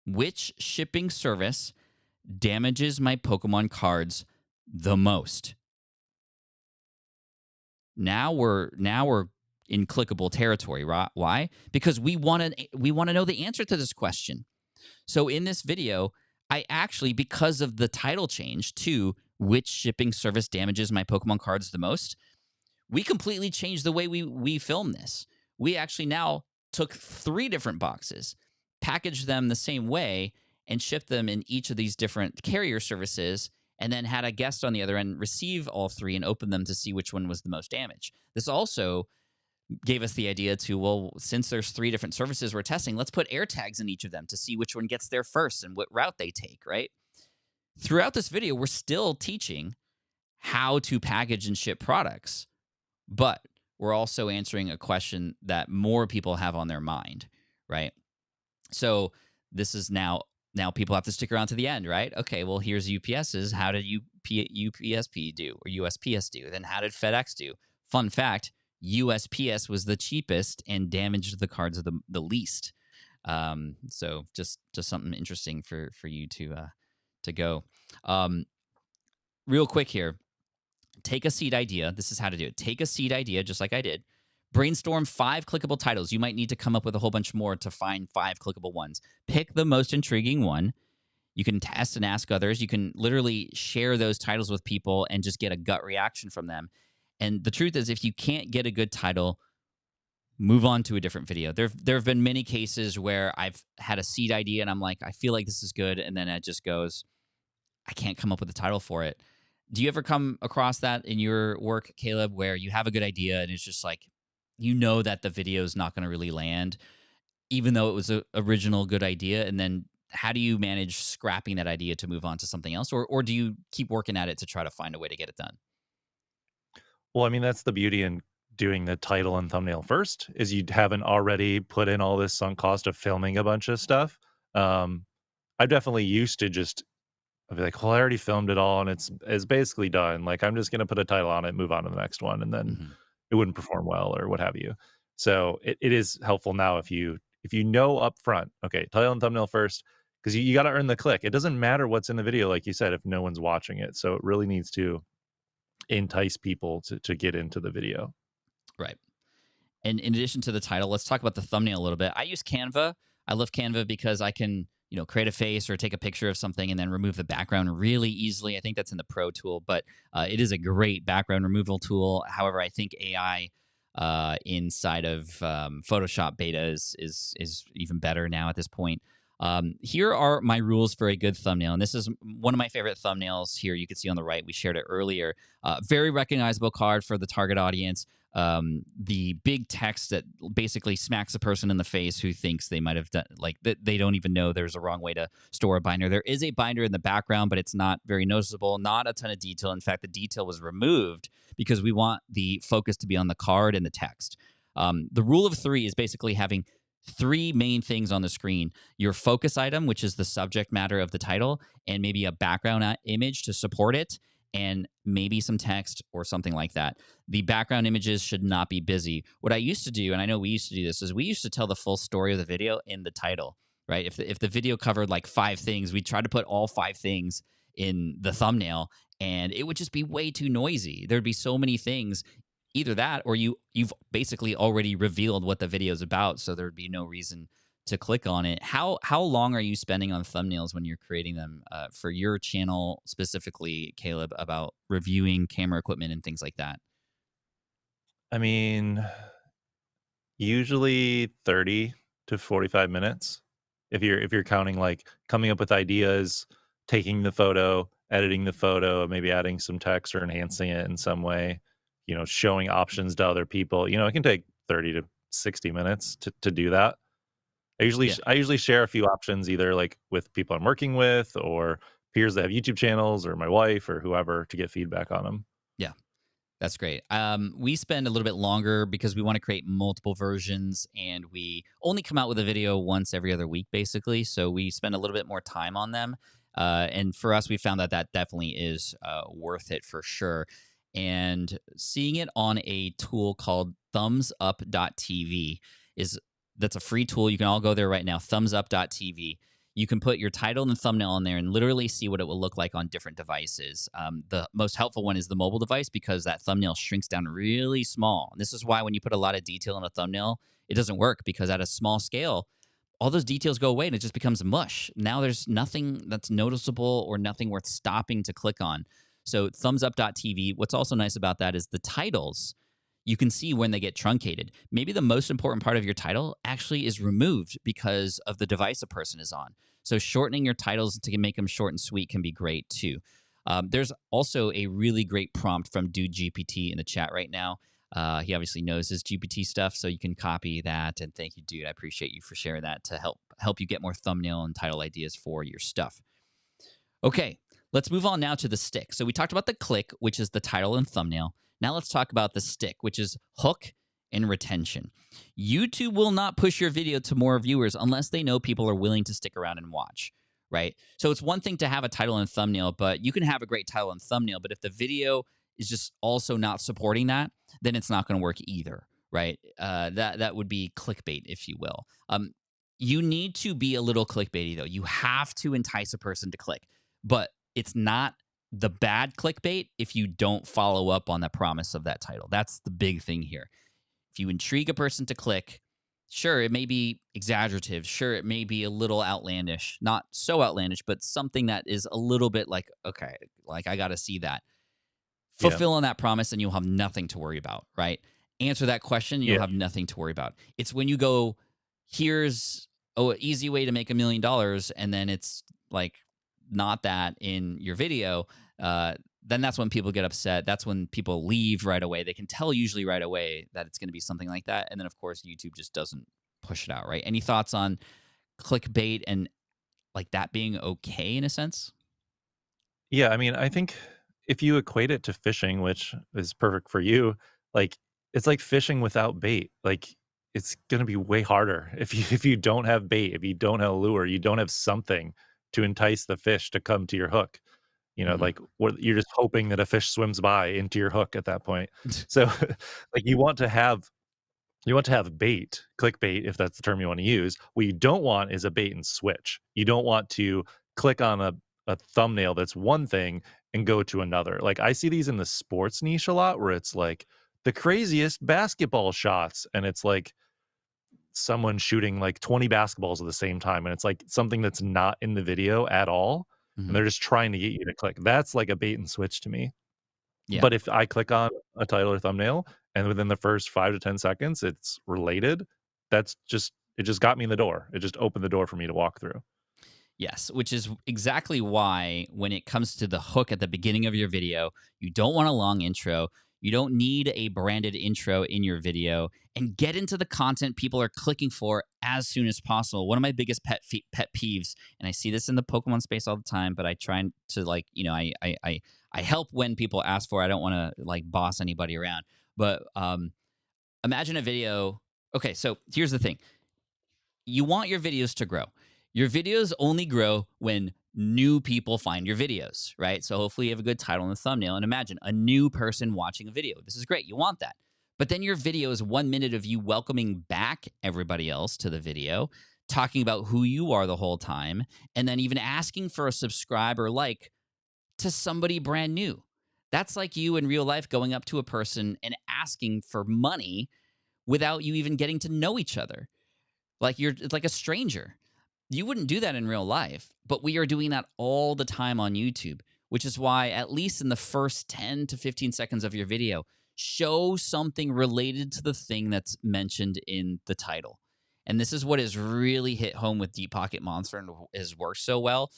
Which shipping service damages my Pokemon cards the most? Now we're in clickable territory, right? Why? Because we want to know the answer to this question. So in this video, I actually, because of the title change to which shipping service damages my Pokemon cards the most, we completely changed the way we film this. We actually now took 3 different boxes, packaged them the same way, and shipped them in each of these different carrier services, and then had a guest on the other end receive all 3 and open them to see which one was the most damage. This also gave us the idea to, well, since there's 3 different services we're testing, let's put air tags in each of them to see which one gets there first and what route they take, right? Throughout this video, we're still teaching how to package and ship products, but we're also answering a question that more people have on their mind, right? So this is now people have to stick around to the end, right? Okay, well, here's UPS's. How did UPSP do or USPS do? Then how did FedEx do? Fun fact, USPS was the cheapest and damaged the cards the least. So just something interesting for you to go. Real quick here, take a seed idea. This is how to do it. Take a seed idea, just like I did. Brainstorm 5 clickable titles. You might need to come up with a whole bunch more to find 5 clickable ones. Pick the most intriguing one. You can test and ask others. You can literally share those titles with people and just get a gut reaction from them. And the truth is, if you can't get a good title, move on to a different video. There have been many cases where I've had a seed idea and I'm like, I feel like this is good. And then it just goes, I can't come up with a title for it. Do you ever come across that in your work, Caleb, where you have a good idea and it's just like, you know that the video is not going to really land, even though it was an original good idea? And then how do you manage scrapping that idea to move on to something else? Or do you keep working at it to try to find a way to get it done? Well, I mean, that's the beauty in doing the title and thumbnail first, is you haven't already put in all this sunk cost of filming a bunch of stuff. I definitely used to just I'd be like, well, I already filmed it all and it's basically done. Like, I'm just gonna put a title on it, move on to the next one, and then Mm-hmm. it wouldn't perform well or what have you. So it is helpful now if you know up front, okay, title and thumbnail first, because you got to earn the click. It doesn't matter what's in the video, like you said, if no one's watching it. So it really needs to entice people to get into the video. Right. And in addition to the title, let's talk about the thumbnail a little bit. I use Canva. I love Canva because I can, create a face or take a picture of something and then remove the background really easily. I think that's in the Pro tool, but it is a great background removal tool. However, I think AI inside of Photoshop beta is even better now at this point. Here are my rules for a good thumbnail, and this is one of my favorite thumbnails here. You can see on the right, we shared it earlier. Very recognizable card for the target audience. The big text that basically smacks a person in the face who thinks they might have done, like, they don't even know there's a wrong way to store a binder. There is a binder in the background, but it's not very noticeable, not a ton of detail. In fact, the detail was removed because we want the focus to be on the card and the text. The rule of 3 is basically having 3 main things on the screen: your focus item, which is the subject matter of the title, and maybe a background image to support it, and maybe some text or something like that. The background images should not be busy. What I used to do, and I know we used to do this, is we used to tell the full story of the video in the title, right? If the video covered like 5 things, we'd try to put all 5 things in the thumbnail, and it would just be way too noisy. There'd be so many things. Either that, or you've basically already revealed what the video is about, so there'd be no reason to click on it. How long are you spending on thumbnails when you're creating them for your channel specifically, Caleb, about reviewing camera equipment and things like that? I mean, usually 30 to 45 minutes. If you're counting like coming up with ideas, taking the photo, editing the photo, maybe adding some text or enhancing it in some way, showing options to other people, it can take 30 to 60 minutes to do that. Yeah. I usually share a few options either like with people I'm working with or peers that have YouTube channels or my wife or whoever to get feedback on them. Yeah. That's great. We spend a little bit longer because we want to create multiple versions, and we only come out with a video once every other week, basically. So we spend a little bit more time on them. And for us, we found that definitely is worth it for sure. And seeing it on a tool called thumbsup.tv that's a free tool. You can all go there right now, thumbsup.tv. You can put your title and thumbnail on there and literally see what it will look like on different devices. The most helpful one is the mobile device because that thumbnail shrinks down really small. And this is why when you put a lot of detail in a thumbnail, it doesn't work, because at a small scale, all those details go away and it just becomes mush. Now there's nothing that's noticeable or nothing worth stopping to click on. So thumbsup.tv, what's also nice about that is the titles, you can see when they get truncated. Maybe the most important part of your title actually is removed because of the device a person is on. So shortening your titles to make them short and sweet can be great too. There's also a really great prompt from Dude GPT in the chat right now. He obviously knows his GPT stuff, so you can copy that. And thank you, Dude. I appreciate you for sharing that to help you get more thumbnail and title ideas for your stuff. Okay, let's move on now to the stick. So we talked about the click, which is the title and thumbnail. Now let's talk about the stick, which is hook and retention. YouTube will not push your video to more viewers unless they know people are willing to stick around and watch, right? So it's one thing to have a title and thumbnail, but you can have a great title and thumbnail, but if the video is just also not supporting that, then it's not going to work either, right? That would be clickbait, if you will. You need to be a little clickbaity, though. You have to entice a person to click, but it's not the bad clickbait if you don't follow up on the promise of that title. That's the big thing here. If you intrigue a person to click, sure, it may be exaggerative. Sure, it may be a little outlandish. Not so outlandish, but something that is a little bit like, okay, like I got to see that. Fulfill on that promise and you'll have nothing to worry about, right? Answer that question, you'll have nothing to worry about. It's when you go, here's an easy way to make $1 million, and then it's like not that in your video, then that's when people get upset. That's when people leave right away. They can tell usually right away that it's going to be something like that. And then, of course, YouTube just doesn't push it out, right? Any thoughts on clickbait and like that being okay in a sense? Yeah, I mean, I think if you equate it to fishing, which is perfect for you, like it's like fishing without bait. Like it's gonna be way harder if you don't have bait, if you don't have a lure, you don't have something to entice the fish to come to your hook. You know, like what you're just hoping that a fish swims by into your hook at that point. So like you want to have bait, clickbait, if that's the term you want to use. What you don't want is a bait and switch. You don't want to click on a thumbnail that's one thing and go to another. Like I see these in the sports niche a lot where it's like the craziest basketball shots and it's like someone shooting like 20 basketballs at the same time and it's like something that's not in the video at all and they're just trying to get you to click. That's like a bait and switch to me. Yeah. But if I click on a title or thumbnail and within the first 5 to 10 seconds it's related, it just got me in the door. It just opened the door for me to walk through. Yes, which is exactly why when it comes to the hook at the beginning of your video, you don't want a long intro. You don't need a branded intro in your video, and get into the content people are clicking for as soon as possible. One of my biggest pet peeves, and I see this in the Pokemon space all the time, but I try to like, you know, I help when people ask for it. I don't want to like boss anybody around, but imagine a video. Okay, so here's the thing. You want your videos to grow. Your videos only grow when new people find your videos, right? So hopefully you have a good title and a thumbnail. And imagine a new person watching a video. This is great. You want that. But then your video is 1 minute of you welcoming back everybody else to the video, talking about who you are the whole time, and then even asking for a subscribe or like to somebody brand new. That's like you in real life going up to a person and asking for money without you even getting to know each other. It's like a stranger. You wouldn't do that in real life, but we are doing that all the time on YouTube, which is why at least in the first 10 to 15 seconds of your video, show something related to the thing that's mentioned in the title. And this is what has really hit home with Deep Pocket Monster and has worked so well.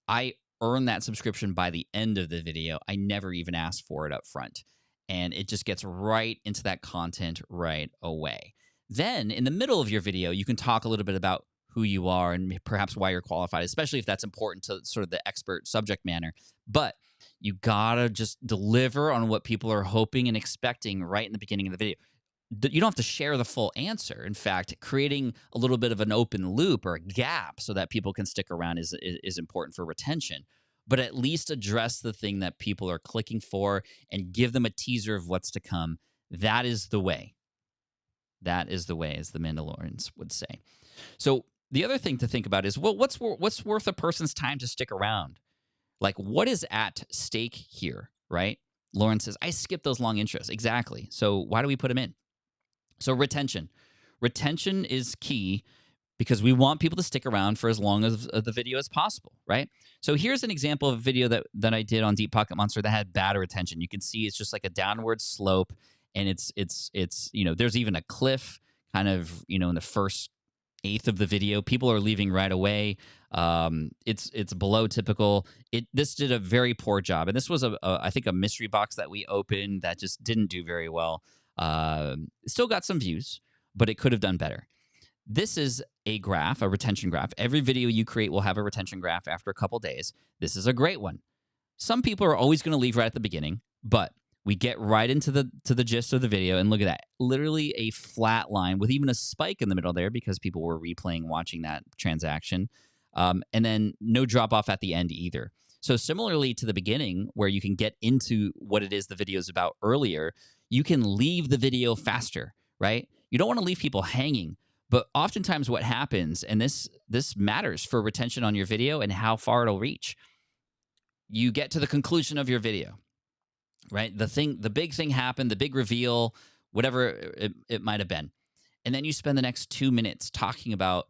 I earn that subscription by the end of the video. I never even asked for it up front. And it just gets right into that content right away. Then in the middle of your video, you can talk a little bit about who you are and perhaps why you're qualified, especially if that's important to sort of the expert subject matter. But you gotta just deliver on what people are hoping and expecting right in the beginning of the video. You don't have to share the full answer. In fact, creating a little bit of an open loop or a gap so that people can stick around is important for retention. But at least address the thing that people are clicking for and give them a teaser of what's to come. That is the way. That is the way, as the Mandalorians would say. So the other thing to think about is, well, what's worth a person's time to stick around? Like, what is at stake here, right? Lauren says, I skip those long intros. Exactly. So why do we put them in? So retention. Retention is key. because we want people to stick around for as long as the video as possible, right? So here's an example of a video that I did on Deep Pocket Monster that had bad retention. You can see it's just like a downward slope, and it's there's even a cliff kind of in the first eighth of the video. People are leaving right away. It's below typical. This did a very poor job, and this was I think a mystery box that we opened that just didn't do very well. Still got some views, but it could have done better. This is a graph, a retention graph. Every video you create will have a retention graph after a couple days. This is a great one. Some people are always going to leave right at the beginning, but we get right into the gist of the video, and look at that. Literally a flat line with even a spike in the middle there because people were replaying, watching that transaction. And then no drop off at the end either. So similarly to the beginning, where you can get into what it is the video is about earlier, you can leave the video faster, right? You don't want to leave people hanging. But oftentimes what happens, and this matters for retention on your video and how far it'll reach, you get to the conclusion of your video, right? The big thing happened, the big reveal, whatever it might have been. And then you spend the next 2 minutes talking about,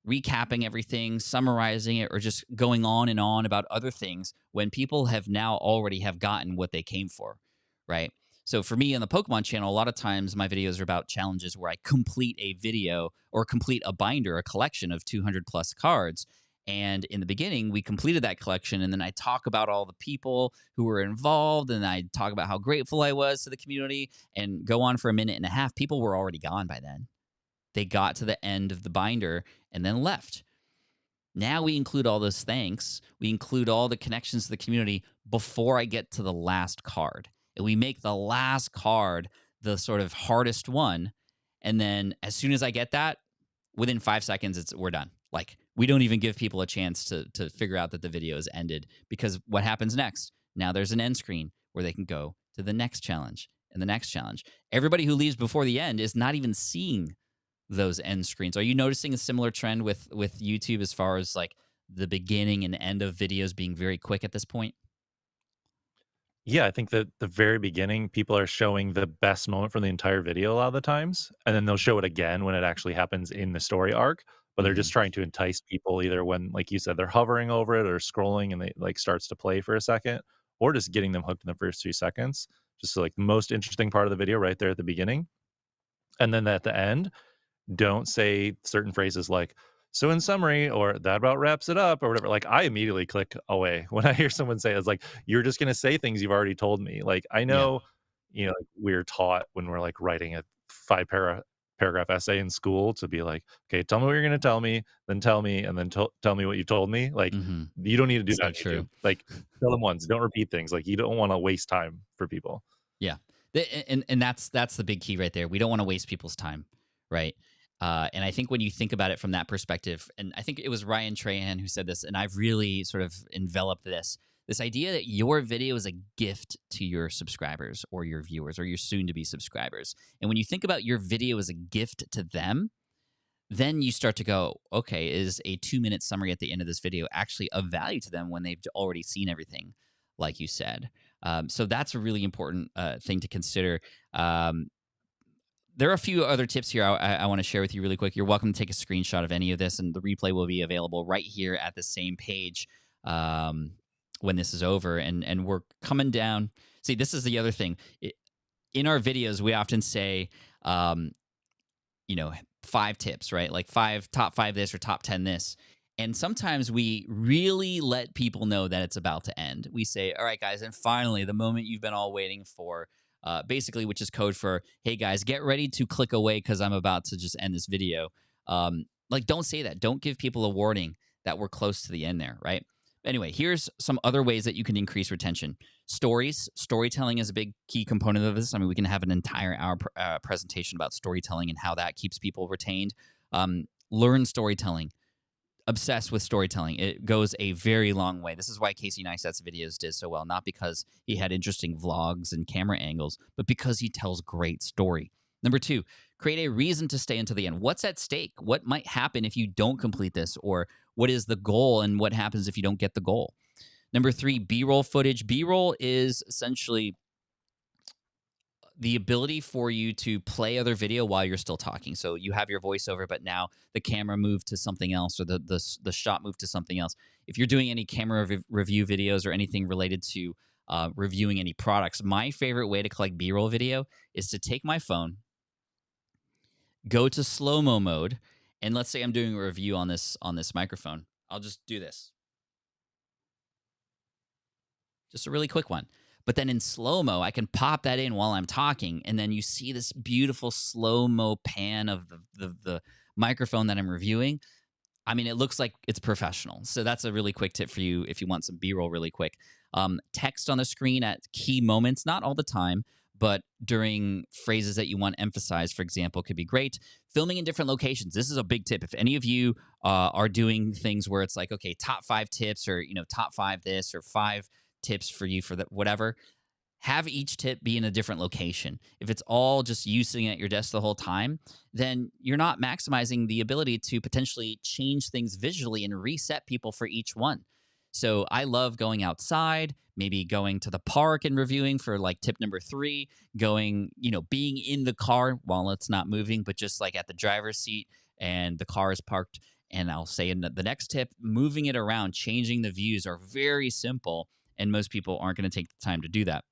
recapping everything, summarizing it, or just going on and on about other things when people have now already have gotten what they came for, right? So for me on the Pokemon channel, a lot of times my videos are about challenges where I complete a video or complete a binder, a collection of 200 plus cards. And in the beginning, we completed that collection, and then I talk about all the people who were involved, and I talk about how grateful I was to the community, and go on for a minute and a half. People were already gone by then. They got to the end of the binder and then left. Now we include all those thanks. We include all the connections to the community before I get to the last card. And we make the last card the sort of hardest one. And then as soon as I get that, within 5 seconds, we're done. Like, we don't even give people a chance to figure out that the video is ended, because what happens next? Now there's an end screen where they can go to the next challenge and the next challenge. Everybody who leaves before the end is not even seeing those end screens. Are you noticing a similar trend with YouTube as far as like the beginning and end of videos being very quick at this point? Yeah, I think that the very beginning, people are showing the best moment from the entire video a lot of the times, and then they'll show it again when it actually happens in the story arc. But they're Mhm. just trying to entice people either when, like you said, they're hovering over it or scrolling and they like starts to play for a second, or just getting them hooked in the first 2 seconds. Just like the most interesting part of the video right there at the beginning. And then at the end, don't say certain phrases like, so in summary, or that about wraps it up, or whatever. Like, I immediately click away when I hear someone say it. It's like, you're just going to say things you've already told me. Like, I Yeah. know, like, we're taught when we're like writing a paragraph essay in school to be like, okay, tell me what you're going to tell me, then tell me, and then tell me what you told me. Like, Mhm. you don't need to do So that on true. YouTube. Like, tell them once, don't repeat things. Like, you don't want to waste time for people. Yeah. And that's the big key right there. We don't want to waste people's time, right? And I think when you think about it from that perspective, and I think it was Ryan Trahan who said this, and I've really sort of enveloped this idea that your video is a gift to your subscribers or your viewers or your soon-to-be subscribers. And when you think about your video as a gift to them, then you start to go, okay, is a 2-minute summary at the end of this video actually of value to them when they've already seen everything, like you said? So that's a really important thing to consider. There are a few other tips here I want to share with you really quick. You're welcome to take a screenshot of any of this, and the replay will be available right here at the same page when this is over. And we're coming down. See, this is the other thing. In our videos, we often say, 5 tips, right? Like top 5 this or top 10 this. And sometimes we really let people know that it's about to end. We say, all right, guys, and finally, the moment you've been all waiting for, basically, which is code for, hey, guys, get ready to click away because I'm about to just end this video. Don't say that. Don't give people a warning that we're close to the end there, right? Anyway, here's some other ways that you can increase retention. Storytelling is a big key component of this. I mean, we can have an entire hour presentation about storytelling and how that keeps people retained. Learn storytelling. Obsessed with storytelling. It goes a very long way. This is why Casey Neistat's videos did so well, not because he had interesting vlogs and camera angles, but because he tells great story. Number 2, create a reason to stay until the end. What's at stake? What might happen if you don't complete this? Or what is the goal and what happens if you don't get the goal? Number 3, B-roll footage. B-roll is essentially the ability for you to play other video while you're still talking. So you have your voiceover, but now the camera moved to something else, or the shot moved to something else. If you're doing any camera review videos or anything related to reviewing any products, my favorite way to collect B-roll video is to take my phone, go to slow-mo mode, and let's say I'm doing a review on this microphone. I'll just do this. Just a really quick one. But then in slow-mo, I can pop that in while I'm talking, and then you see this beautiful slow-mo pan of the microphone that I'm reviewing. I mean, it looks like it's professional. So that's a really quick tip for you if you want some B-roll really quick. Text on the screen at key moments, not all the time, but during phrases that you want emphasized, for example, could be great. Filming in different locations. This is a big tip. If any of you are doing things where it's like, okay, top 5 tips, or top 5 this, or 5 tips for you for that, whatever, have each tip be in a different location. If it's all just you sitting at your desk the whole time, then you're not maximizing the ability to potentially change things visually and reset people for each one. So I love going outside, maybe going to the park and reviewing for like tip number 3, going, being in the car while it's not moving, but just like at the driver's seat and the car is parked. And I'll say in the next tip, moving it around, changing the views are very simple, and most people aren't going to take the time to do that.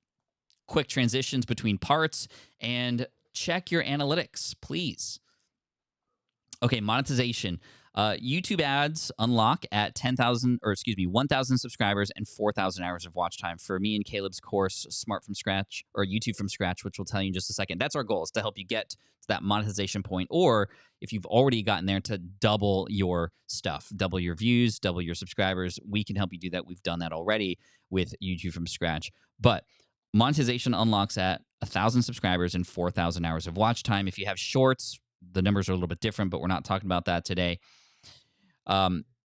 Quick transitions between parts, and check your analytics, please. Okay, monetization. YouTube ads unlock at 1,000 subscribers and 4,000 hours of watch time. For me and Caleb's course, Smart from Scratch, or YouTube from Scratch, which we'll tell you in just a second. That's our goal, is to help you get to that monetization point, or if you've already gotten there, to double your stuff, double your views, double your subscribers. We can help you do that. We've done that already with YouTube from Scratch. But monetization unlocks at 1,000 subscribers and 4,000 hours of watch time. If you have shorts, the numbers are a little bit different, but we're not talking about that today.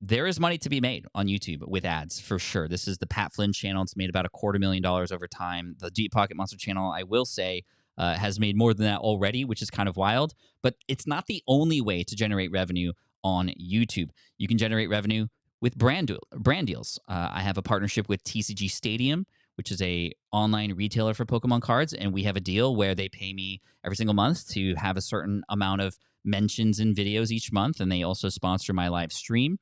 There is money to be made on YouTube with ads, for sure. This is the Pat Flynn channel. It's made about $250,000 over time. The Deep Pocket Monster channel, I will say, has made more than that already, which is kind of wild. But it's not the only way to generate revenue on YouTube. You can generate revenue with brand deals. I have a partnership with TCG Stadium, which is a online retailer for Pokemon cards, and we have a deal where they pay me every single month to have a certain amount of mentions in videos each month, and they also sponsor my live stream.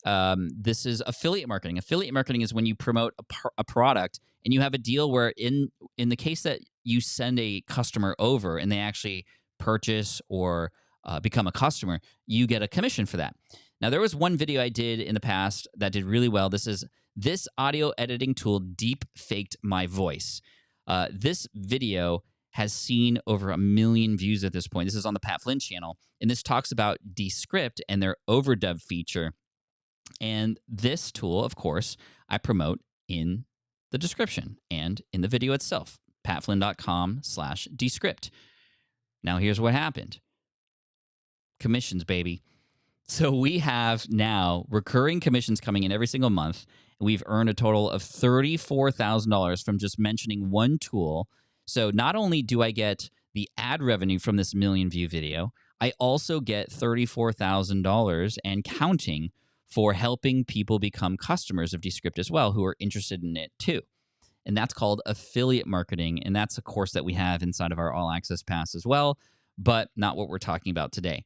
This is affiliate marketing. Affiliate marketing is when you promote a product, and you have a deal where in the case that you send a customer over and they actually purchase or become a customer, you get a commission for that. Now, there was one video I did in the past that did really well. This audio editing tool deep faked my voice. This video has seen over 1 million views at this point. This is on the Pat Flynn channel, and this talks about Descript and their overdub feature. And this tool, of course, I promote in the description and in the video itself, patflynn.com/Descript. Now, here's what happened. Commissions, baby. So we have now recurring commissions coming in every single month. We've earned a total of $34,000 from just mentioning one tool. So not only do I get the ad revenue from this 1 million view video, I also get $34,000 and counting for helping people become customers of Descript as well, who are interested in it too. And that's called affiliate marketing. And that's a course that we have inside of our All Access Pass as well, but not what we're talking about today.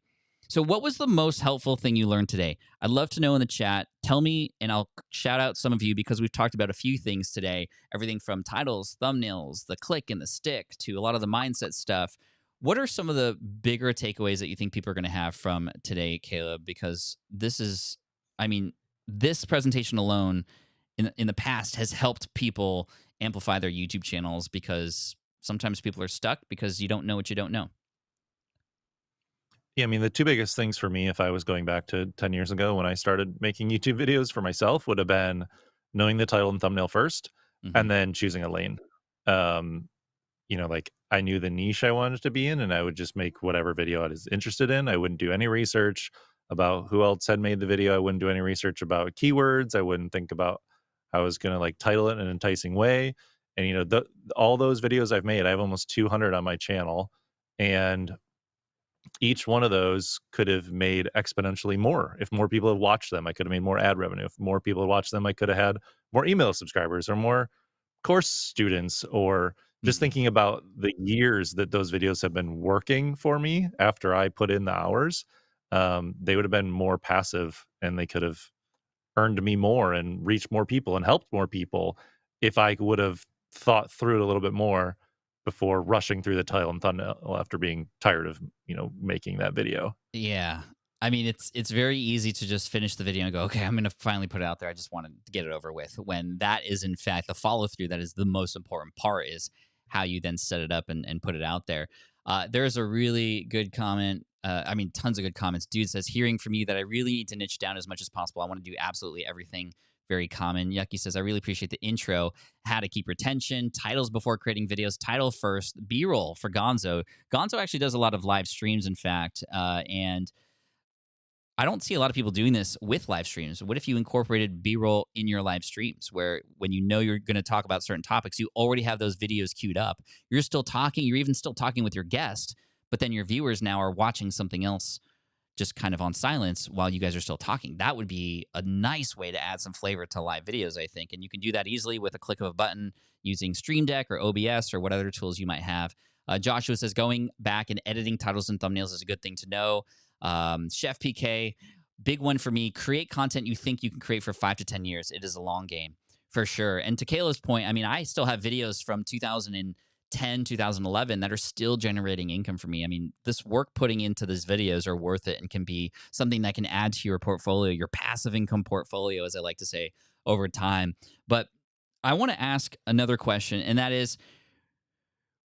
So what was the most helpful thing you learned today? I'd love to know in the chat. Tell me, and I'll shout out some of you, because we've talked about a few things today, everything from titles, thumbnails, the click and the stick, to a lot of the mindset stuff. What are some of the bigger takeaways that you think people are going to have from today, Caleb? Because this presentation alone in the past has helped people amplify their YouTube channels, because sometimes people are stuck because you don't know what you don't know. Yeah, I mean, the 2 biggest things for me, if I was going back to 10 years ago when I started making YouTube videos for myself, would have been knowing the title and thumbnail first, and then choosing a lane. Like, I knew the niche I wanted to be in, and I would just make whatever video I was interested in. I wouldn't do any research about who else had made the video. I wouldn't do any research about keywords. I wouldn't think about how I was going to like title it in an enticing way. And, all those videos I've made, I have almost 200 on my channel, and each one of those could have made exponentially more. If more people had watched them, I could have made more ad revenue. If more people had watched them, I could have had more email subscribers or more course students, or just thinking about the years that those videos have been working for me after I put in the hours, they would have been more passive and they could have earned me more and reached more people and helped more people if I would have thought through it a little bit more before rushing through the title and thumbnail after being tired of, making that video. Yeah. I mean, it's very easy to just finish the video and go, okay, I'm going to finally put it out there. I just want to get it over with. When that is, in fact, the follow through that is the most important part, is how you then set it up and put it out there. There's a really good comment. I mean, tons of good comments. Dude says, hearing from you that I really need to niche down as much as possible. I want to do absolutely everything. Very common. Yucky says, I really appreciate the intro. How to keep retention, titles before creating videos, title first, B-roll for Gonzo. Gonzo actually does a lot of live streams, in fact, and I don't see a lot of people doing this with live streams. What if you incorporated B-roll in your live streams, where when you know you're going to talk about certain topics, you already have those videos queued up. You're still talking. You're even still talking with your guest, but then your viewers now are watching something else just kind of on silence while you guys are still talking. That would be a nice way to add some flavor to live videos, I think. And you can do that easily with a click of a button using Stream Deck or OBS or what other tools you might have. Joshua says, going back and editing titles and thumbnails is a good thing to know. Chef PK, big one for me. Create content you think you can create for 5 to 10 years. It is a long game, for sure. And to Kayla's point, I mean, I still have videos from 2010, 2011 that are still generating income for me. I mean, this work putting into these videos are worth it and can be something that can add to your portfolio, your passive income portfolio, as I like to say, over time. But I want to ask another question, and that is,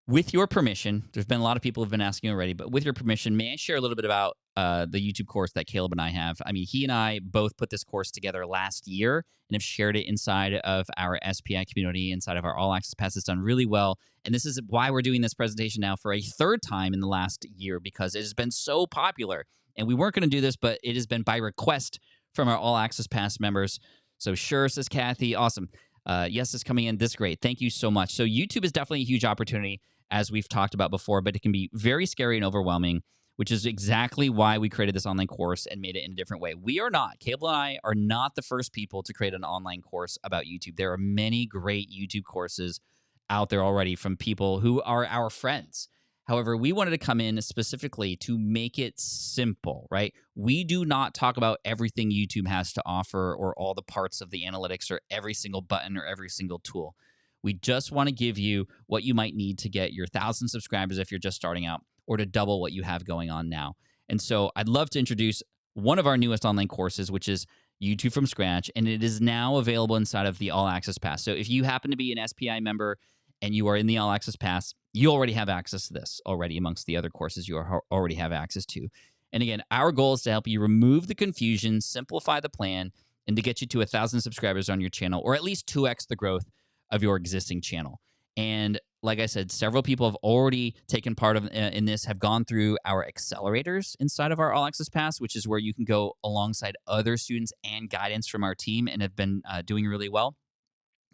with your permission, there's been a lot of people who've been asking already, but with your permission, may I share a little bit about the YouTube course that Caleb and I have? I mean, he and I both put this course together last year and have shared it inside of our SPI community, inside of our All Access Pass. It's done really well. And this is why we're doing this presentation now for a third time in the last year, because it has been so popular. And we weren't going to do this, but it has been by request from our All Access Pass members. So sure, says Kathy. Awesome. Yes, it's coming in. This is great. Thank you so much. So YouTube is definitely a huge opportunity, as we've talked about before, but it can be very scary and overwhelming, which is exactly why we created this online course and made it in a different way. We are not, Cable and I are not the first people to create an online course about YouTube. There are many great YouTube courses out there already from people who are our friends. However, we wanted to come in specifically to make it simple, right? We do not talk about everything YouTube has to offer or all the parts of the analytics or every single button or every single tool. We just want to give you what you might need to get your 1,000 subscribers if you're just starting out, or to double what you have going on now. And so I'd love to introduce one of our newest online courses, which is YouTube from Scratch, and it is now available inside of the All Access Pass. So if you happen to be an SPI member and you are in the All Access Pass, you already have access to this already amongst the other courses you already have access to. And again, our goal is to help you remove the confusion, simplify the plan, and to get you to 1,000 subscribers on your channel, or at least 2x the growth of your existing channel. And like I said, several people have already taken part in this, have gone through our accelerators inside of our All Access Pass, which is where you can go alongside other students and guidance from our team, and have been doing really well.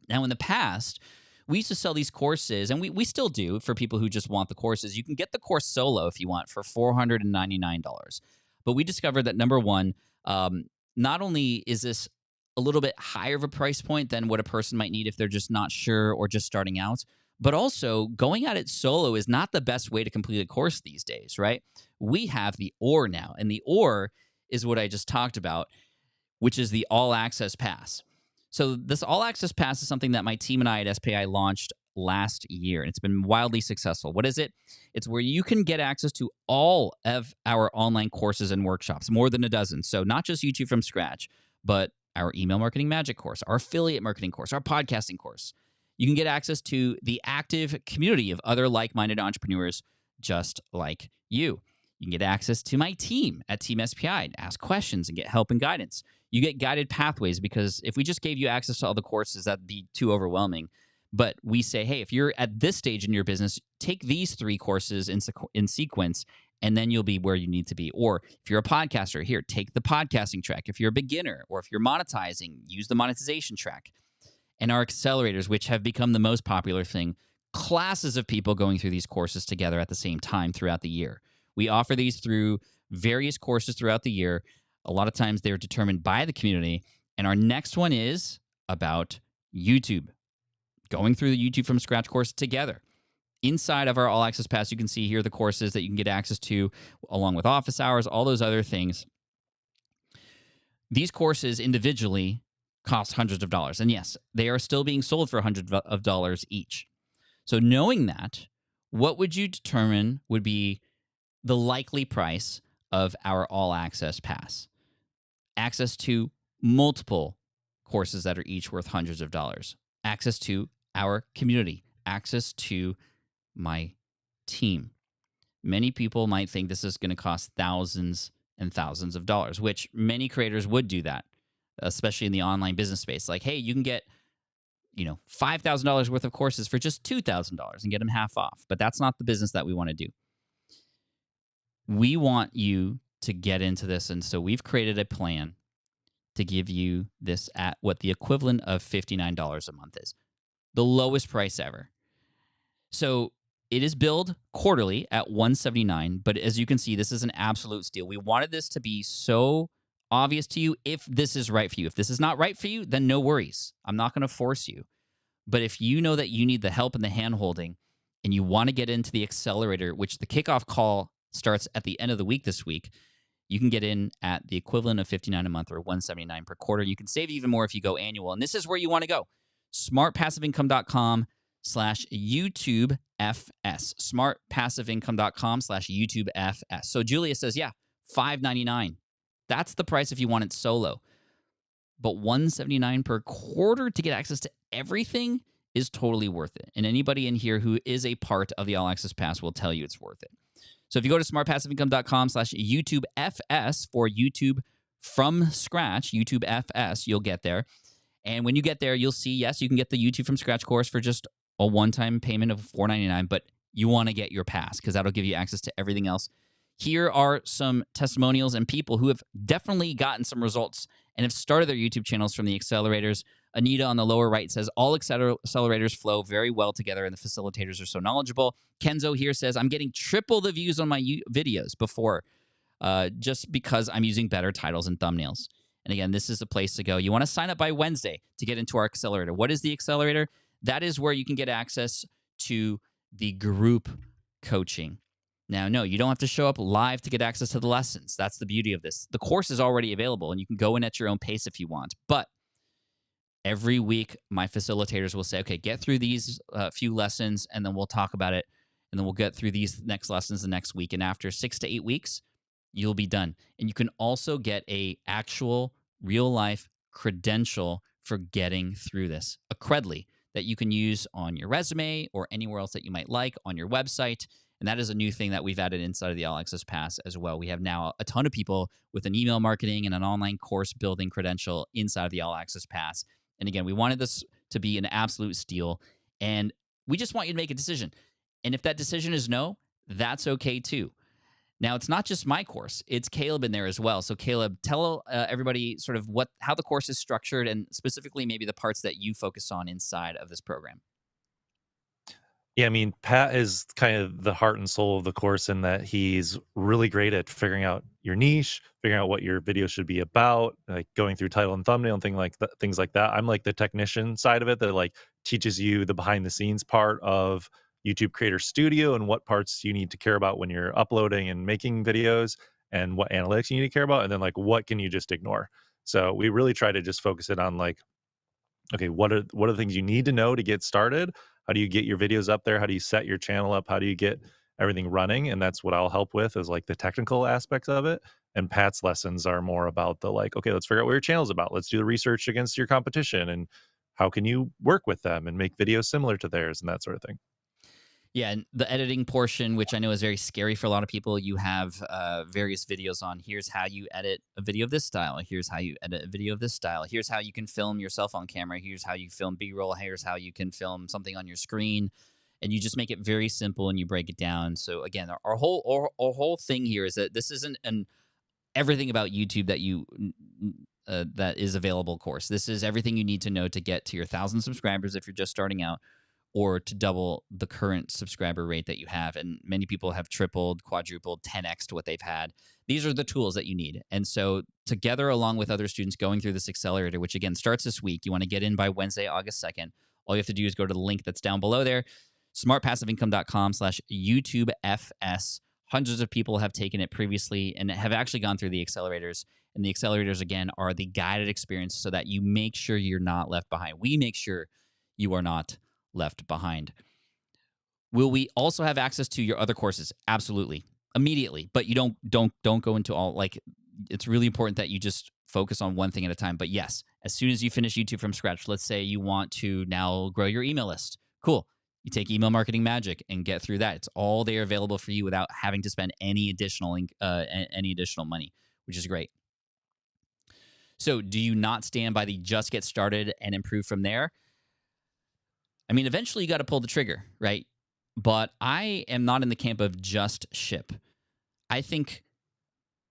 Now, in the past, we used to sell these courses, and we still do for people who just want the courses. You can get the course solo if you want for $499. But we discovered that, number one, not only is this a little bit higher of a price point than what a person might need if they're just not sure or just starting out, but also going at it solo is not the best way to complete a course these days, right? We have the OR now, and the OR is what I just talked about, which is the All Access Pass. So this All Access Pass is something that my team and I at SPI launched last year, and it's been wildly successful. What is it? It's where you can get access to all of our online courses and workshops, more than a dozen. So not just YouTube from Scratch, but our email marketing magic course, our affiliate marketing course, our podcasting course. You can get access to the active community of other like-minded entrepreneurs just like you. You can get access to my team at Team SPI and ask questions and get help and guidance. You get guided pathways, because if we just gave you access to all the courses, that'd be too overwhelming. But we say, hey, if you're at this stage in your business, take these 3 courses in sequence, and then you'll be where you need to be. Or if you're a podcaster, here, take the podcasting track. If you're a beginner, or if you're monetizing, use the monetization track. And our accelerators, which have become the most popular thing, classes of people going through these courses together at the same time throughout the year. We offer these through various courses throughout the year. A lot of times they're determined by the community. And our next one is about YouTube, going through the YouTube from Scratch course together. inside of our All Access Pass, you can see here the courses that you can get access to, along with office hours, all those other things. These courses individually cost hundreds of dollars. And yes, they are still being sold for hundreds of dollars each. So knowing that, what would you determine would be the likely price of our All Access Pass? Access to multiple courses that are each worth hundreds of dollars. Access to our community. Access to my team. Many people might think this is going to cost thousands and thousands of dollars, which many creators would do that, especially in the online business space. Like, hey, you can get, $5,000 worth of courses for just $2,000 and get them half off. But that's not the business that we want to do. We want you to get into this. And so we've created a plan to give you this at what the equivalent of $59 a month is. The lowest price ever. So it is billed quarterly at $179, but as you can see, this is an absolute steal. We wanted this to be so obvious to you if this is right for you. If this is not right for you, then no worries. I'm not going to force you. But if you know that you need the help and the hand-holding and you want to get into the accelerator, which the kickoff call starts at the end of the week this week, you can get in at the equivalent of $59 a month or $179 per quarter. You can save even more if you go annual. And this is where you want to go. smartpassiveincome.com/YouTube FS. smartpassiveincome.com/YouTube FS. So Julia says, yeah, $5.99. That's the price if you want it solo. But $179 per quarter to get access to everything is totally worth it. And anybody in here who is a part of the All Access Pass will tell you it's worth it. So if you go to smartpassiveincome.com/YouTube FS for YouTube from scratch, YouTube FS, you'll get there. And when you get there, you'll see, yes, you can get the YouTube from scratch course for just a one-time payment of $4.99, but you want to get your pass because that'll give you access to everything else. Here are some testimonials and people who have definitely gotten some results and have started their YouTube channels from the accelerators. Anita on the lower right says, all accelerators flow very well together and the facilitators are so knowledgeable. Kenzo here says, I'm getting triple the views on my videos before just because I'm using better titles and thumbnails. And again, this is the place to go. You want to sign up by Wednesday to get into our accelerator. What is the accelerator? That is where you can get access to the group coaching. Now, no, you don't have to show up live to get access to the lessons. That's the beauty of this. The course is already available, and you can go in at your own pace if you want. But every week, my facilitators will say, okay, get through these few lessons, and then we'll talk about it, and then we'll get through these next lessons the next week. And after 6 to 8 weeks, you'll be done. And you can also get a actual real-life credential for getting through this, a credly that you can use on your resume or anywhere else that you might like on your website. And that is a new thing that we've added inside of the All Access Pass as well. We have now a ton of people with an email marketing and an online course building credential inside of the All Access Pass. And again, we wanted this to be an absolute steal. And we just want you to make a decision. And if that decision is no, that's okay too. Now, it's not just my course. It's Caleb in there as well. So Caleb, tell everybody sort of how the course is structured and specifically maybe the parts that you focus on inside of this program. Yeah, I mean, Pat is kind of the heart and soul of the course in that he's really great at figuring out your niche, figuring out what your video should be about, like going through title and thumbnail and things like that. I'm like the technician side of it that like teaches you the behind the scenes part of YouTube Creator Studio and what parts you need to care about when you're uploading and making videos and what analytics you need to care about. And then like, what can you just ignore? So we really try to just focus it on like, okay, what are the things you need to know to get started? How do you get your videos up there? How do you set your channel up? How do you get everything running? And that's what I'll help with is like the technical aspects of it. And Pat's lessons are more about the like, okay, let's figure out what your channel's about. Let's do the research against your competition and how can you work with them and make videos similar to theirs and that sort of thing. Yeah, and the editing portion, which I know is very scary for a lot of people, you have various videos on here's how you edit a video of this style. Here's how you edit a video of this style. Here's how you can film your cell phone camera. Here's how you film B-roll. Here's how you can film something on your screen. And you just make it very simple and you break it down. So again, our whole thing here is that this isn't an everything about YouTube that is available course. This is everything you need to know to get to your 1,000 subscribers if you're just starting out, or to double the current subscriber rate that you have. And many people have tripled, quadrupled, 10x to what they've had. These are the tools that you need. And so together, along with other students going through this accelerator, which again starts this week, you want to get in by Wednesday, August 2nd. All you have to do is go to the link that's down below there, smartpassiveincome.com/YouTubeFS. Hundreds of people have taken it previously and have actually gone through the accelerators. And the accelerators, again, are the guided experience so that you make sure you're not left behind. We make sure you are not left behind. Will we also have access to your other courses? Absolutely. Immediately. But you don't go into all, like, it's really important that you just focus on one thing at a time. But yes, as soon as you finish YouTube from scratch, let's say you want to now grow your email list. Cool. You take email marketing magic and get through that. It's all there available for you without having to spend any additional money, which is great. So do you not stand by the just get started and improve from there? I mean, eventually you got to pull the trigger, right? But I am not in the camp of just ship. I think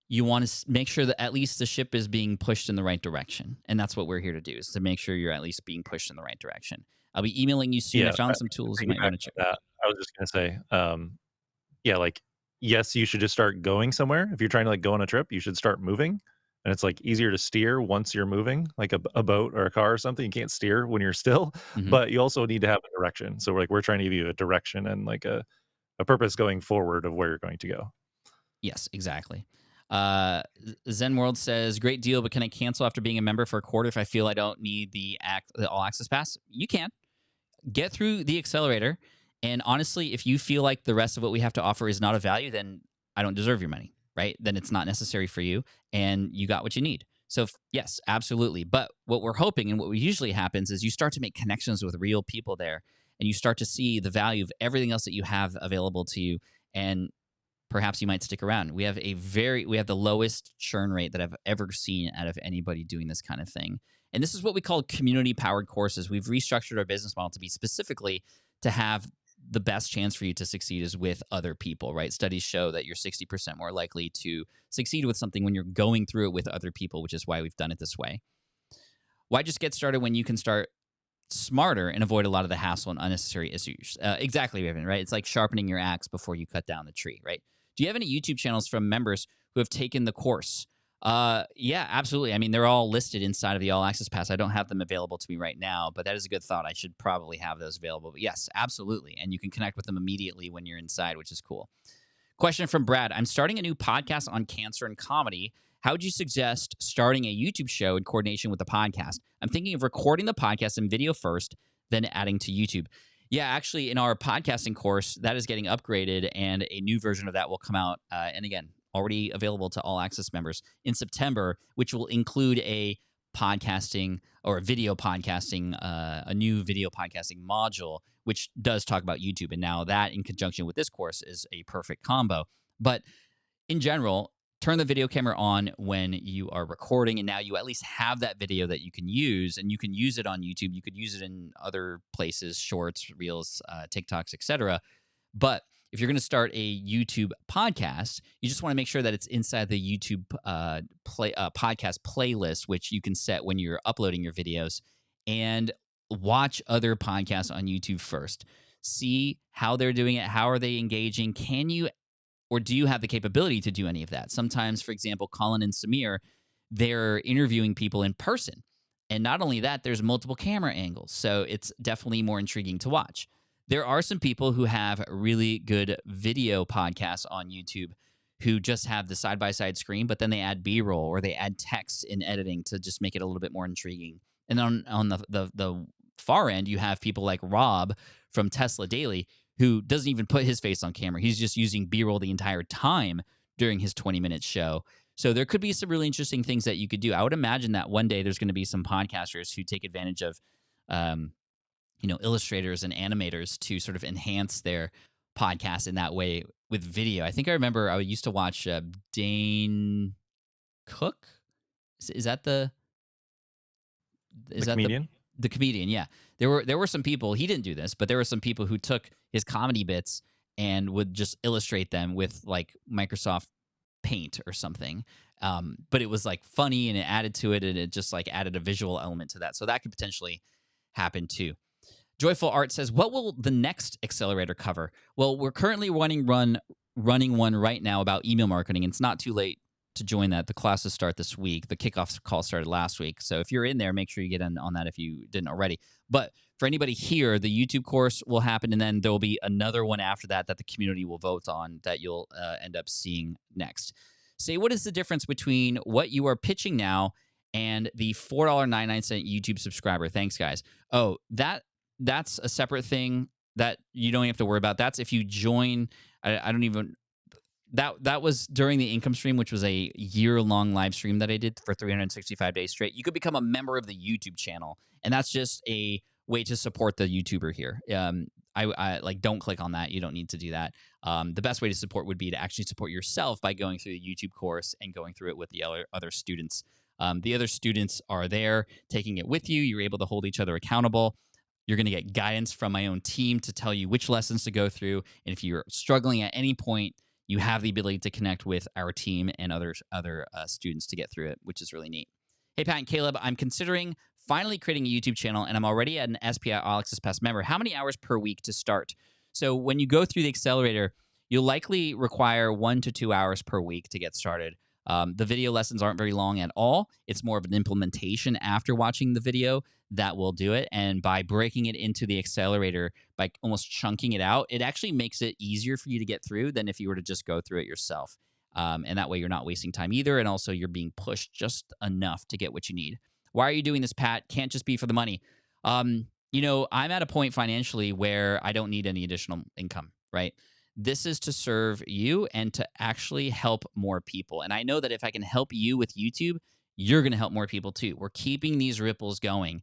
you want to make sure that at least the ship is being pushed in the right direction. And that's what we're here to do, is to make sure you're at least being pushed in the right direction. I'll be emailing you soon. Yeah, I found some tools you might want to check. that. I was just gonna say, yeah, like, yes, you should just start going somewhere. If you're trying to, like, go on a trip, you should start moving, and it's, like, easier to steer once you're moving, like a boat or a car or something. You can't steer when you're still, Mhm. but you also need to have a direction. So, like, we're trying to give you a direction and, like, a purpose going forward of where you're going to go. Yes, exactly. Zen World says, great deal, but can I cancel after being a member for a quarter if I feel I don't need the all access pass? You can. Get through the accelerator. And honestly, if you feel like the rest of what we have to offer is not of value, then I don't deserve your money, right? Then it's not necessary for you and you got what you need. So yes, absolutely. But what we're hoping and what usually happens is you start to make connections with real people there and you start to see the value of everything else that you have available to you. And perhaps you might stick around. We have the lowest churn rate that I've ever seen out of anybody doing this kind of thing. And this is what we call community-powered courses. We've restructured our business model to be specifically to have the best chance for you to succeed is with other people, right? Studies show that you're 60% more likely to succeed with something when you're going through it with other people, which is why we've done it this way. Why just get started when you can start smarter and avoid a lot of the hassle and unnecessary issues? Exactly, Raven, right? It's like sharpening your axe before you cut down the tree, right? Do you have any YouTube channels from members who have taken the course? Yeah, absolutely. I mean, they're all listed inside of the All Access Pass. I don't have them available to me right now, but that is a good thought. I should probably have those available. But yes, absolutely. And you can connect with them immediately when you're inside, which is cool. Question from Brad. I'm starting a new podcast on cancer and comedy. How would you suggest starting a YouTube show in coordination with the podcast? I'm thinking of recording the podcast in video first, then adding to YouTube. Yeah, actually, in our podcasting course, that is getting upgraded, and a new version of that will come out. And again, already available to all access members in September, which will include a podcasting or a video podcasting, a new video podcasting module, which does talk about YouTube. And now that in conjunction with this course is a perfect combo. But in general, turn the video camera on when you are recording, and now you at least have that video that you can use, and you can use it on YouTube. You could use it in other places, shorts, reels, TikToks, etc. But if you're going to start a YouTube podcast, you just want to make sure that it's inside the YouTube podcast playlist, which you can set when you're uploading your videos, and watch other podcasts on YouTube first. See how they're doing it. How are they engaging? Can you or do you have the capability to do any of that? Sometimes, for example, Colin and Samir, they're interviewing people in person. And not only that, there's multiple camera angles. So it's definitely more intriguing to watch. There are some people who have really good video podcasts on YouTube who just have the side-by-side screen, but then they add B-roll or they add text in editing to just make it a little bit more intriguing. And on the far end, you have people like Rob from Tesla Daily, who doesn't even put his face on camera. He's just using B-roll the entire time during his 20-minute show. So there could be some really interesting things that you could do. I would imagine that one day there's going to be some podcasters who take advantage of, illustrators and animators to sort of enhance their podcast in that way with video. I think I remember I used to watch Dane Cook. Is that the comedian? The comedian, yeah. There were some people, he didn't do this, but there were some people who took his comedy bits and would just illustrate them with like Microsoft Paint or something. But it was like funny and it added to it, and it just like added a visual element to that. So that could potentially happen too. Joyful Art says, what will the next accelerator cover? Well, we're currently running one right now about email marketing, and it's not too late to join that. The classes start this week. The kickoff call started last week. So if you're in there, make sure you get in on that if you didn't already. But for anybody here, the YouTube course will happen, and then there will be another one after that that the community will vote on that you'll end up seeing next. Say, what is the difference between what you are pitching now and the $4.99 YouTube subscriber? Thanks, guys. Oh, that's a separate thing that you don't have to worry about. That's if you join. I don't even. That was during the income stream, which was a year-long live stream that I did for 365 days straight. You could become a member of the YouTube channel, and that's just a way to support the YouTuber here. I like, don't click on that. You don't need to do that. The best way to support would be to actually support yourself by going through the YouTube course and going through it with the other students. The other students are there taking it with you. You're able to hold each other accountable. You're going to get guidance from my own team to tell you which lessons to go through. And if you're struggling at any point, you have the ability to connect with our team and other students to get through it, which is really neat. Hey, Pat and Caleb, I'm considering finally creating a YouTube channel, and I'm already at an SPI All Access Pass member. How many hours per week to start? So when you go through the accelerator, you'll likely require 1 to 2 hours per week to get started. The video lessons aren't very long at all. It's more of an implementation after watching the video that will do it. And by breaking it into the accelerator, by almost chunking it out, it actually makes it easier for you to get through than if you were to just go through it yourself. And that way you're not wasting time either. And also you're being pushed just enough to get what you need. Why are you doing this, Pat? Can't just be for the money. I'm at a point financially where I don't need any additional income, right? This is to serve you and to actually help more people. And I know that if I can help you with YouTube, you're going to help more people too. We're keeping these ripples going.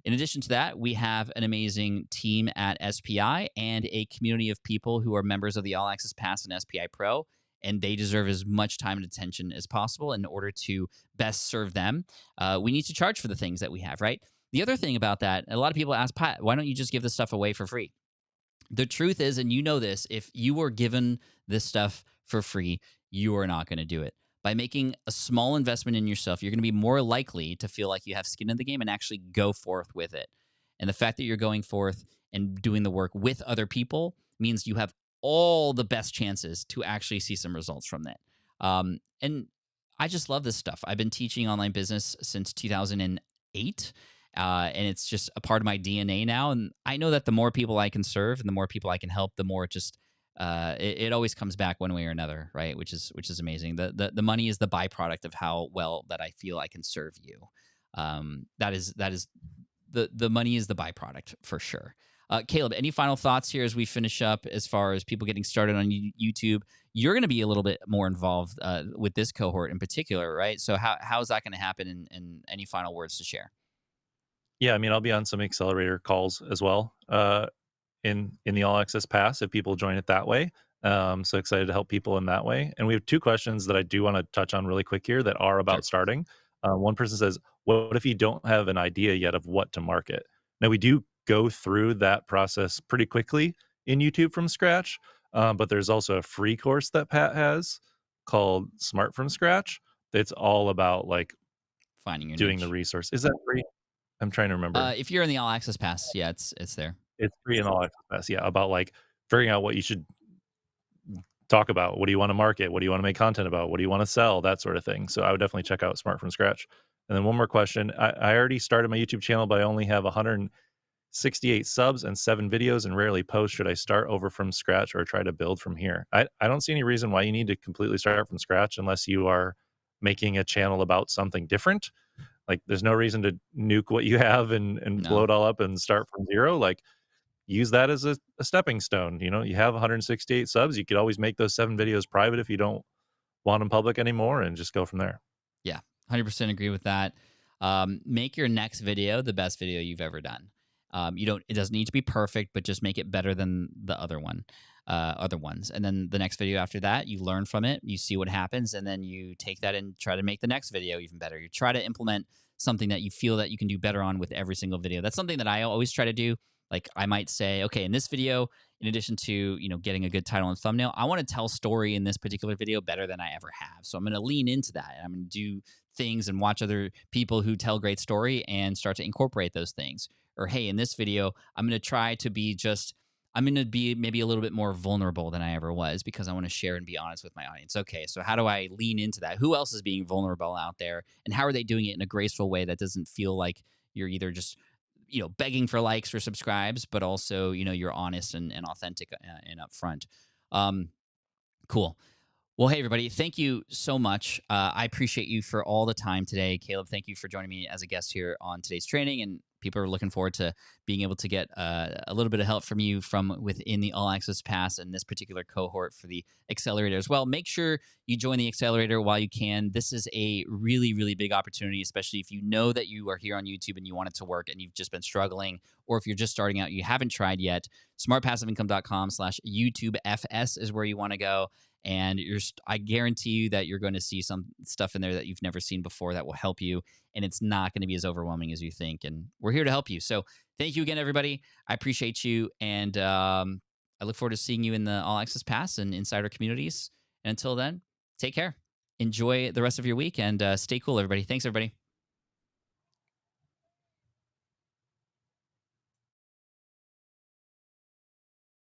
In addition to that, we have an amazing team at SPI and a community of people who are members of the All Access Pass and SPI Pro, and they deserve as much time and attention as possible. In order to best serve them, we need to charge for the things that we have, right? The other thing about that, a lot of people ask, Pat, why don't you just give this stuff away for free? The truth is, and you know this, if you were given this stuff for free, you are not going to do it. By making a small investment in yourself, you're going to be more likely to feel like you have skin in the game and actually go forth with it. And the fact that you're going forth and doing the work with other people means you have all the best chances to actually see some results from that. And I just love this stuff. I've been teaching online business since 2008. And it's just a part of my DNA now. And I know that the more people I can serve and the more people I can help, the more it just it always comes back one way or another, right? Which is amazing. The money is the byproduct of how well that I feel I can serve you. That is the money is the byproduct for sure. Caleb, any final thoughts here as we finish up as far as people getting started on YouTube? You're going to be a little bit more involved with this cohort in particular, right? So how is that going to happen? And any final words to share? Yeah, I mean, I'll be on some accelerator calls as well in the All Access Pass if people join it that way. So excited to help people in that way. And we have 2 questions that I do want to touch on really quick here that are about starting. One person says, what if you don't have an idea yet of what to market? Now, we do go through that process pretty quickly in YouTube from scratch, but there's also a free course that Pat has called Smart from Scratch. That's all about like finding your doing niche. the resource. Is that free? I'm trying to remember. If you're in the All Access Pass, yeah, it's there. It's free in All Access Pass. Yeah, about like figuring out what you should talk about. What do you want to market? What do you want to make content about? What do you want to sell? That sort of thing. So I would definitely check out Smart from Scratch. And then one more question. I already started my YouTube channel, but I only have 168 subs and 7 videos and rarely post. Should I start over from scratch or try to build from here? I don't see any reason why you need to completely start from scratch unless you are making a channel about something different. Like there's no reason to nuke what you have and blow it all up and start from zero. Like use that as a stepping stone. You know, you have 168 subs. You could always make those 7 videos private if you don't want them public anymore and just go from there. Yeah, 100% agree with that. Make your next video the best video you've ever done. It doesn't need to be perfect, but just make it better than the other ones. And then the next video after that, you learn from it, you see what happens, and then you take that and try to make the next video even better. You try to implement something that you feel that you can do better on with every single video. That's something that I always try to do. Like I might say, okay, in this video, in addition to, getting a good title and thumbnail, I want to tell story in this particular video better than I ever have. So I'm going to lean into that. And I'm going to do things and watch other people who tell great story and start to incorporate those things. Or, hey, in this video, I'm going to be maybe a little bit more vulnerable than I ever was because I want to share and be honest with my audience. Okay, so how do I lean into that? Who else is being vulnerable out there? And how are they doing it in a graceful way that doesn't feel like you're either just begging for likes or subscribes, but also, you're honest and authentic and upfront. Um, cool. Well, hey, everybody, thank you so much. I appreciate you for all the time today. Caleb, thank you for joining me as a guest here on today's training. And people are looking forward to being able to get a little bit of help from you from within the All Access Pass and this particular cohort for the accelerator as well. Make sure you join the accelerator while you can. This is a really, really big opportunity, especially if you know that you are here on YouTube and you want it to work and you've just been struggling, or if you're just starting out, you haven't tried yet. smartpassiveincome.com/YouTubeFS is where you want to go. And I guarantee you that you're going to see some stuff in there that you've never seen before that will help you. And it's not going to be as overwhelming as you think. And we're here to help you. So thank you again, everybody. I appreciate you. And I look forward to seeing you in the All Access Pass and Insider communities. And until then, take care. Enjoy the rest of your week and stay cool, everybody. Thanks, everybody.